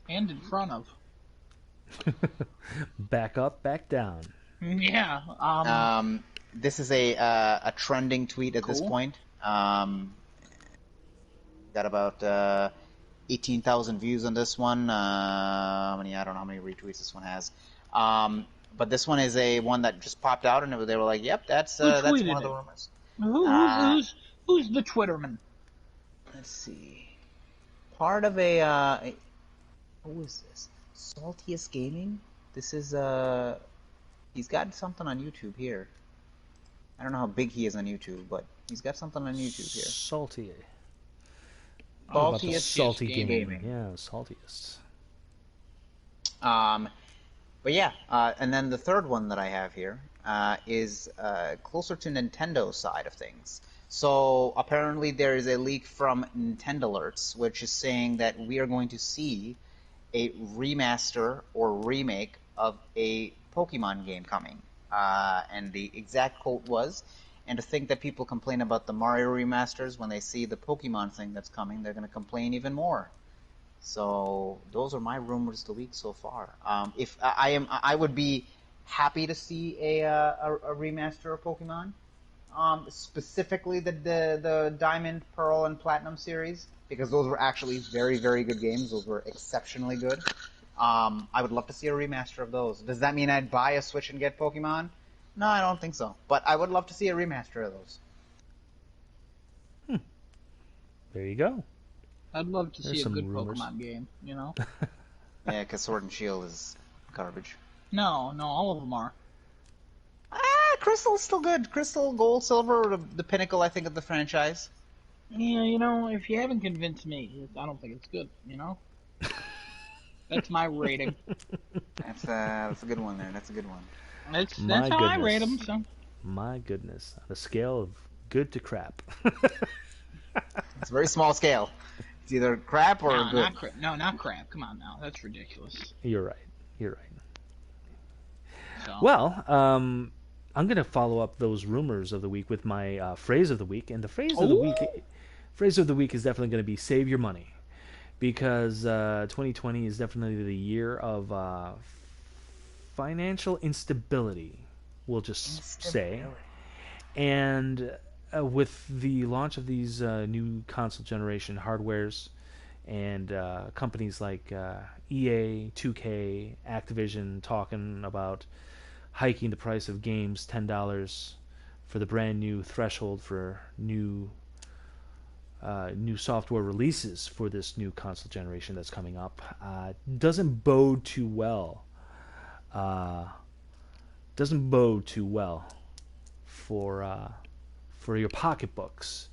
and in front of. Back up, back down. Yeah. This is a trending tweet at this Cool. point. Got about 18,000 views on this one. How many? I don't know how many retweets this one has. But this one is a one that just popped out, and they were like, "Yep, that's Who one tweeted of the it? rumors." Who, who's Uh, who's who's the Twitterman? let's see. Part of who is this? Saltiest Gaming. This is he's got something on YouTube here. I don't know how big he is on YouTube, but he's got something on YouTube here. Salty. What about the Saltiest salty gaming? Gaming. Yeah, saltiest. Um, but yeah, and then the third one that I have here is closer to Nintendo's side of things. So apparently there is a leak from Nintendo Alerts, which is saying that we are going to see a remaster or remake of a Pokemon game coming. And the exact quote was, and to think that people complain about the Mario remasters, when they see the Pokemon thing that's coming, they're going to complain even more. So those are my rumors of the week so far. If I would be happy to see a remaster of Pokemon, specifically the Diamond, Pearl, and Platinum series, because those were actually very, very good games. Those were exceptionally good. I would love to see a remaster of those. Does that mean I'd buy a Switch and get Pokemon? No, I don't think so. But I would love to see a remaster of those. There you go. I'd love to There's see a some good rumors. Pokemon game. You know? Yeah, because Sword and Shield is garbage. No, all of them are. Crystal's still good. Crystal, Gold, Silver, the pinnacle, I think, of the franchise. Yeah, if you haven't convinced me, I don't think it's good. That's my rating. That's a good one there. That's a good one. That's My how I rate goodness. them. So My goodness. On a scale of good to crap. It's a very small scale. It's either crap or no, good. not crap. Come on now, that's ridiculous. You're right. You're right. So. Well, I'm going to follow up those rumors of the week with my phrase of the week, and the phrase of the week is definitely going to be save your money, because 2020 is definitely the year of financial instability. We'll just say, and with the launch of these new console generation hardwares and companies like EA, 2K, Activision talking about hiking the price of games $10 for the brand new threshold for new software releases for this new console generation that's coming up, doesn't bode too well. Doesn't bode too well for your pocketbooks.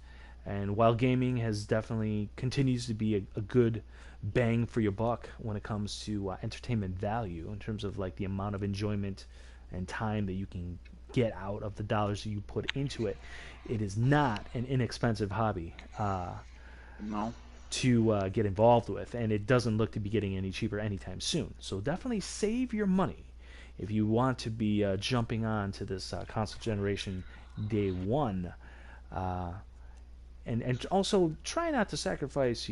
And while gaming has definitely continues to be a good bang for your buck when it comes to entertainment value in terms of like the amount of enjoyment and time that you can get out of the dollars that you put into it, it is not an inexpensive hobby No. to get involved with, and it doesn't look to be getting any cheaper anytime soon. So definitely save your money if you want to be jumping on to this console generation day one. And also try not to sacrifice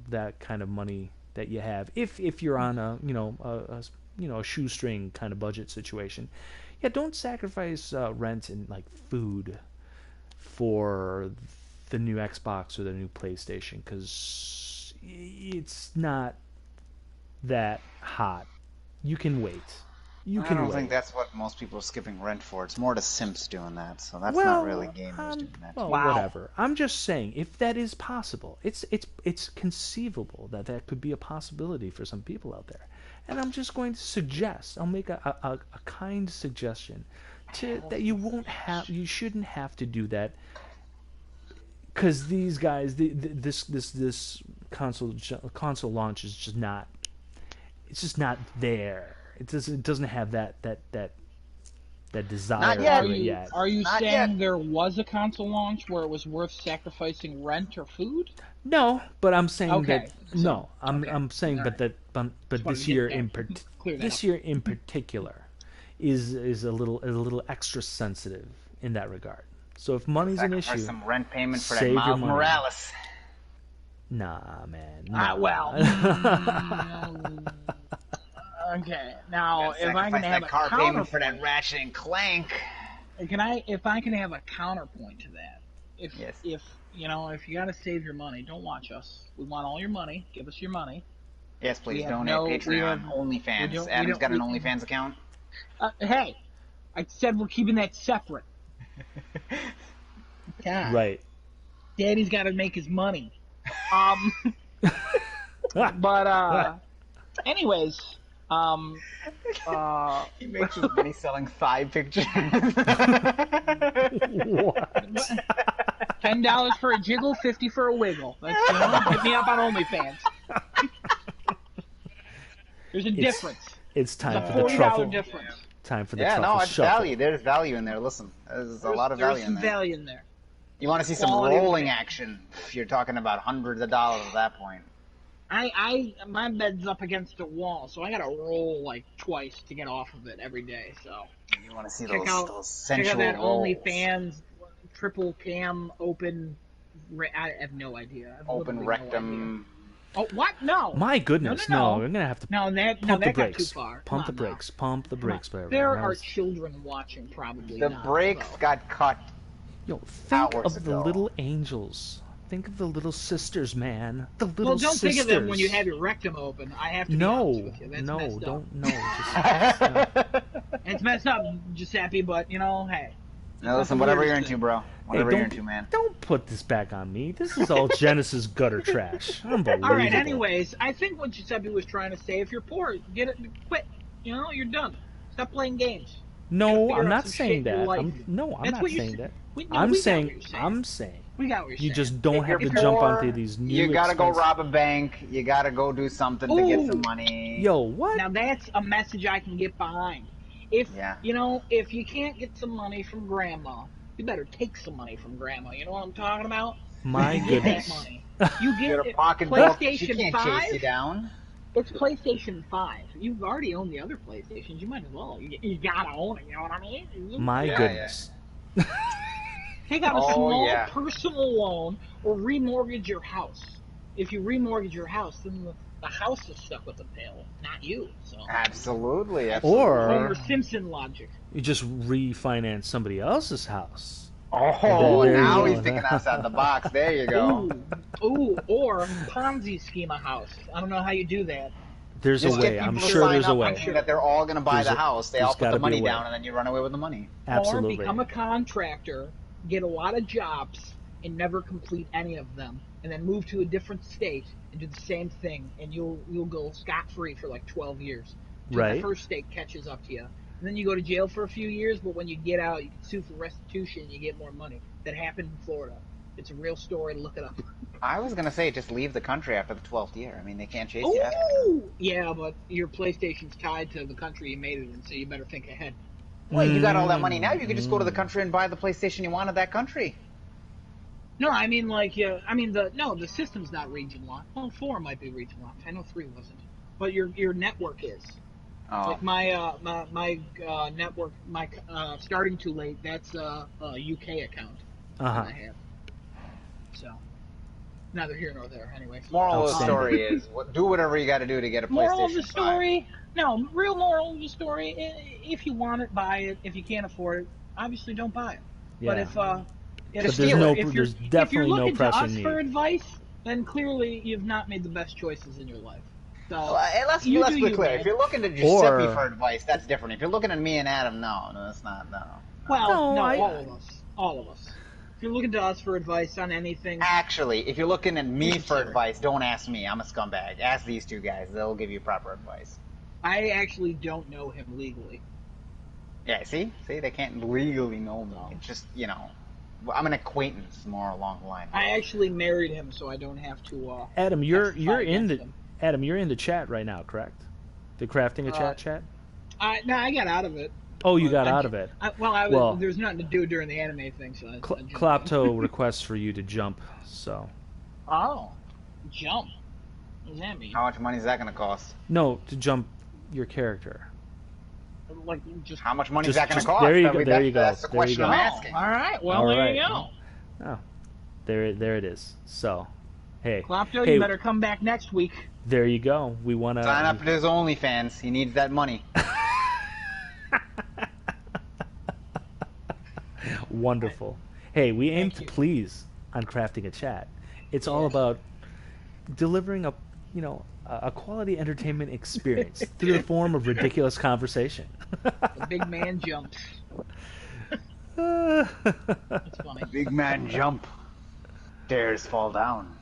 that kind of money that you have if you're on a shoestring kind of budget situation. Yeah, don't sacrifice rent and like food for the new Xbox or the new PlayStation, because it's not that hot. You can wait. I don't think that's what most people are skipping rent for. It's more the simps doing that, so that's well, not really gamers doing that. Well, Wow. whatever. I'm just saying, if that is possible, it's conceivable that that could be a possibility for some people out there. And I'm just going to suggest, I'll make a kind suggestion that you shouldn't have to do that, because these guys, this console launch is just not, it's just not there. It doesn't have that desire Not yet. to it yet. Are you Not saying yet. there was a console launch where it was worth sacrificing rent or food? No, but I'm saying Okay, that no, okay. I'm saying, All but right. but wanted this to year clear that this up. year in particular is a little extra sensitive in that regard. So if money's an Sacrifice issue, some rent payment for that save your Miles money. Morales. Nah, man. Okay. Now, Gotta if I can sacrifice have that a car payment for that counterpoint, Ratchet and Clank. if I can have a counterpoint to that, Yes. if if you got to save your money, don't watch us. We want all your money. Give us your money. Yes, please We have donate. no- we Patreon, have- OnlyFans. we don't- Adam's got an we- OnlyFans account. Hey, I said we're keeping that separate. God, Right. Daddy's got to make his money. But anyways, He makes his money selling thigh pictures. What? $10 for a jiggle, 50 for a wiggle. That's, hit me up on OnlyFans. There's a difference. It's time It's a for the $40 truffle. difference. Time for the Yeah, truffle no, it's shuffle. value. There's value in there. Listen, there's a lot of There's value in some there. value in there. You want to see some Quality of rolling it. action? You're talking about hundreds of dollars at that point. My bed's up against a wall, so I gotta roll like twice to get off of it every day. So You want to see check those out sensual that rolls. OnlyFans triple cam open. I have no idea. I have Open literally rectum. No idea. Oh, what? No. My goodness, No. I'm gonna have to No, that pump the got too brakes. far. Pump the Come on now. brakes. Pump the Come on. brakes, baby. There That are was- children watching, probably. The now, brakes so. got cut. Yo, think hours of the ago. little angels. Think of the little sisters, man. The little Well, don't sisters. think of them when you have your rectum open. I have to be honest with you. That's messed up. don't. No, just, It's messed up, Giuseppe, but hey. Now listen, whatever you're weirdest into, thing. bro. Hey, Whatever you're into, man. don't put this back on me. This is all Genesis gutter trash. Unbelievable. All right. Anyways, I think what Giuseppe was trying to say: if you're poor, get it, quit. You're done. Stop playing games. You gotta No, I'm figure out not some shit saying in your that. life. I'm That's not what you're saying saying. that. No, we got what you're saying. I'm saying We got what you're you saying. just don't If have you're to jump poor, onto these new you gotta go expensive... rob a bank. You gotta go do something to get some Ooh, money. Yo, what? now that's a message I can get behind. If Yeah. if you can't get some money from grandma, you better take some money from grandma. You know what I'm talking about? My You get that goodness. money. You Get get a it. pocketbook. She PlayStation can't chase you 5. down. It's PlayStation 5. You've already owned the other PlayStations. You might as well. You gotta own it. You know what I mean? My Yeah, yeah. goodness. Take out a Oh small yeah. personal loan or remortgage your house. If you remortgage your house, then the house is stuck with the bill, not you. So Absolutely, absolutely. Or Homer Simpson logic. you just refinance somebody else's house. Oh, There you now go. he's thinking outside the box. There you go. Ooh, or Ponzi scheme a house. I don't know how you do that. There's a Just way. get I'm people to sure sign there's a up way. thinking that they're all going to buy the house. They all There's put got the to be money a way. down, and then you run away with the money. Absolutely. Or become a contractor, get a lot of jobs, and never complete any of them, and then move to a different state and do the same thing, and you'll go scot free for like 12 years until the Right. first state catches up to you. And then you go to jail for a few years, but when you get out, you can sue for restitution and you get more money. That happened in Florida. It's a real story. Look it up. I was going to say just leave the country after the 12th year. I mean, they can't chase you after that. Ooh, yeah, but your PlayStation's tied to the country you made it in, so you better think ahead. Well, you got all that money now. You could just go to the Mm. country and buy the PlayStation you want of that country. No, I mean like yeah, I mean the system's not region locked. Well, 4 might be region locked. I know 3 wasn't, but your network is. Oh, Like my network, my starting too late. That's a UK account that Uh-huh. I have. So neither here nor there. Anyways, moral of the Outstanding. story is do whatever you got to do to get a moral of the PlayStation 5. story. No, real moral of the story. If you want it, buy it. If you can't afford it, obviously don't buy it. But Yeah. if But Just there's steal no it. there's if you're definitely no looking to pressing us for need. advice, then clearly you've not made the best choices in your life. So Let's you let's do be you, clear. man. If you're looking to Giuseppe Or for advice, that's different. If you're looking at me and Adam, no, that's not. No. Well, no, no, I all of us. If you're looking to us for advice on anything, Actually, if you're looking at me for Consider. advice, don't ask me. I'm a scumbag. Ask these two guys. They'll give you proper advice. I actually don't know him legally. Yeah, see, they can't legally know me. No. It's just I'm an acquaintance more along the line. I actually married him, so I don't have to. Adam, you're testify in against the him. Adam, you're in the chat right now, correct? The crafting a chat? No, I got out of it. Oh, you But got I out ju- of it. Well, there's nothing to do during the anime thing, so I jumped in. Klopto requests for you to jump, so Oh, jump. What does that mean? How much money is that going to cost? no, to jump your character. Like just. How much money is Just- that going to just- cost? there you I go, mean, there you go, That's the there you question go. I'm Oh, asking. all right. Well, All there right. you go. Oh, there it is. So, hey, Klopto, hey, you better come back next week. there you go. We want to Sign up for his OnlyFans. He needs that money. Wonderful. Hey, we aim Thank to you. please on crafting a chat. It's all about delivering a quality entertainment experience through the form of ridiculous conversation. The big man jumps. That's funny. Big man jump. Stairs fall down.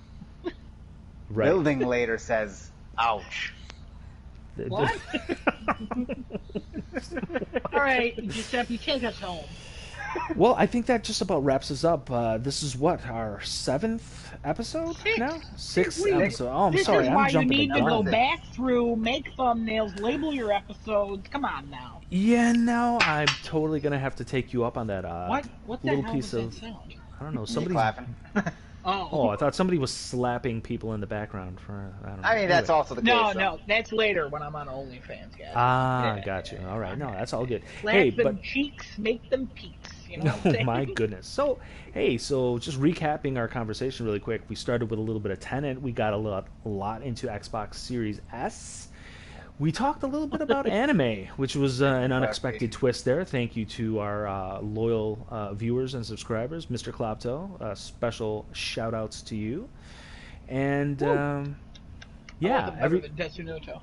Right. Building later says, ouch. What? All right, Giuseppe, take us home. Well, I think that just about wraps us up. This is what, our 7th episode now? 6th We- episode. Oh, I'm This sorry, is I'm why you jumping the need to go gun. back through, make thumbnails, label your episodes. Come on now. Yeah, no, I'm totally gonna have to take you up on that. What the little hell piece was of that sound? I don't know. You Somebody's. clapping. Oh, I thought somebody was slapping people in the background. I don't know. I mean, that's Anyway. also the case. No, though. no, that's later when I'm on OnlyFans, guys. Ah, Yeah, got you. yeah, All right, no, that's all good. Slap Hey, them but cheeks, make them peaks. You know what I'm oh saying? my goodness. So, hey, so just recapping our conversation really quick. We started with a little bit of Tenet. We got a lot into Xbox Series S. We talked a little bit about anime, which was an unexpected twist there. Thank you to our loyal viewers and subscribers, Mr. Klopto. Special shout outs to you. And I like yeah, it better than Tetsunoto.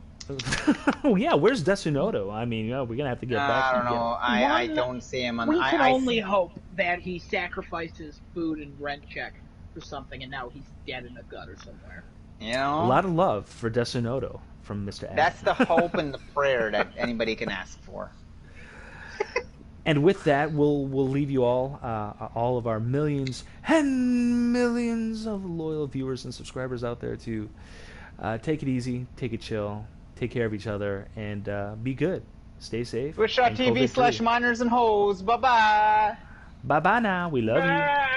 Oh yeah, where's Desunoto? I mean, we're gonna have to get back. I don't Get, know. I One, don't see him on. we can I only hope that he sacrificed his food and rent check for something, and now he's dead in a gutter somewhere. you a know lot of love for Desunoto from Mr. that's the Adam. hope and the prayer that anybody can ask for. And with that, we'll leave you all of our millions and millions of loyal viewers and subscribers out there to take it easy, take it chill, take care of each other, and be good. Stay safe. and COVID-free. Twitch.tv/miners and hoes. Bye bye. Bye bye now. We love you. Bye.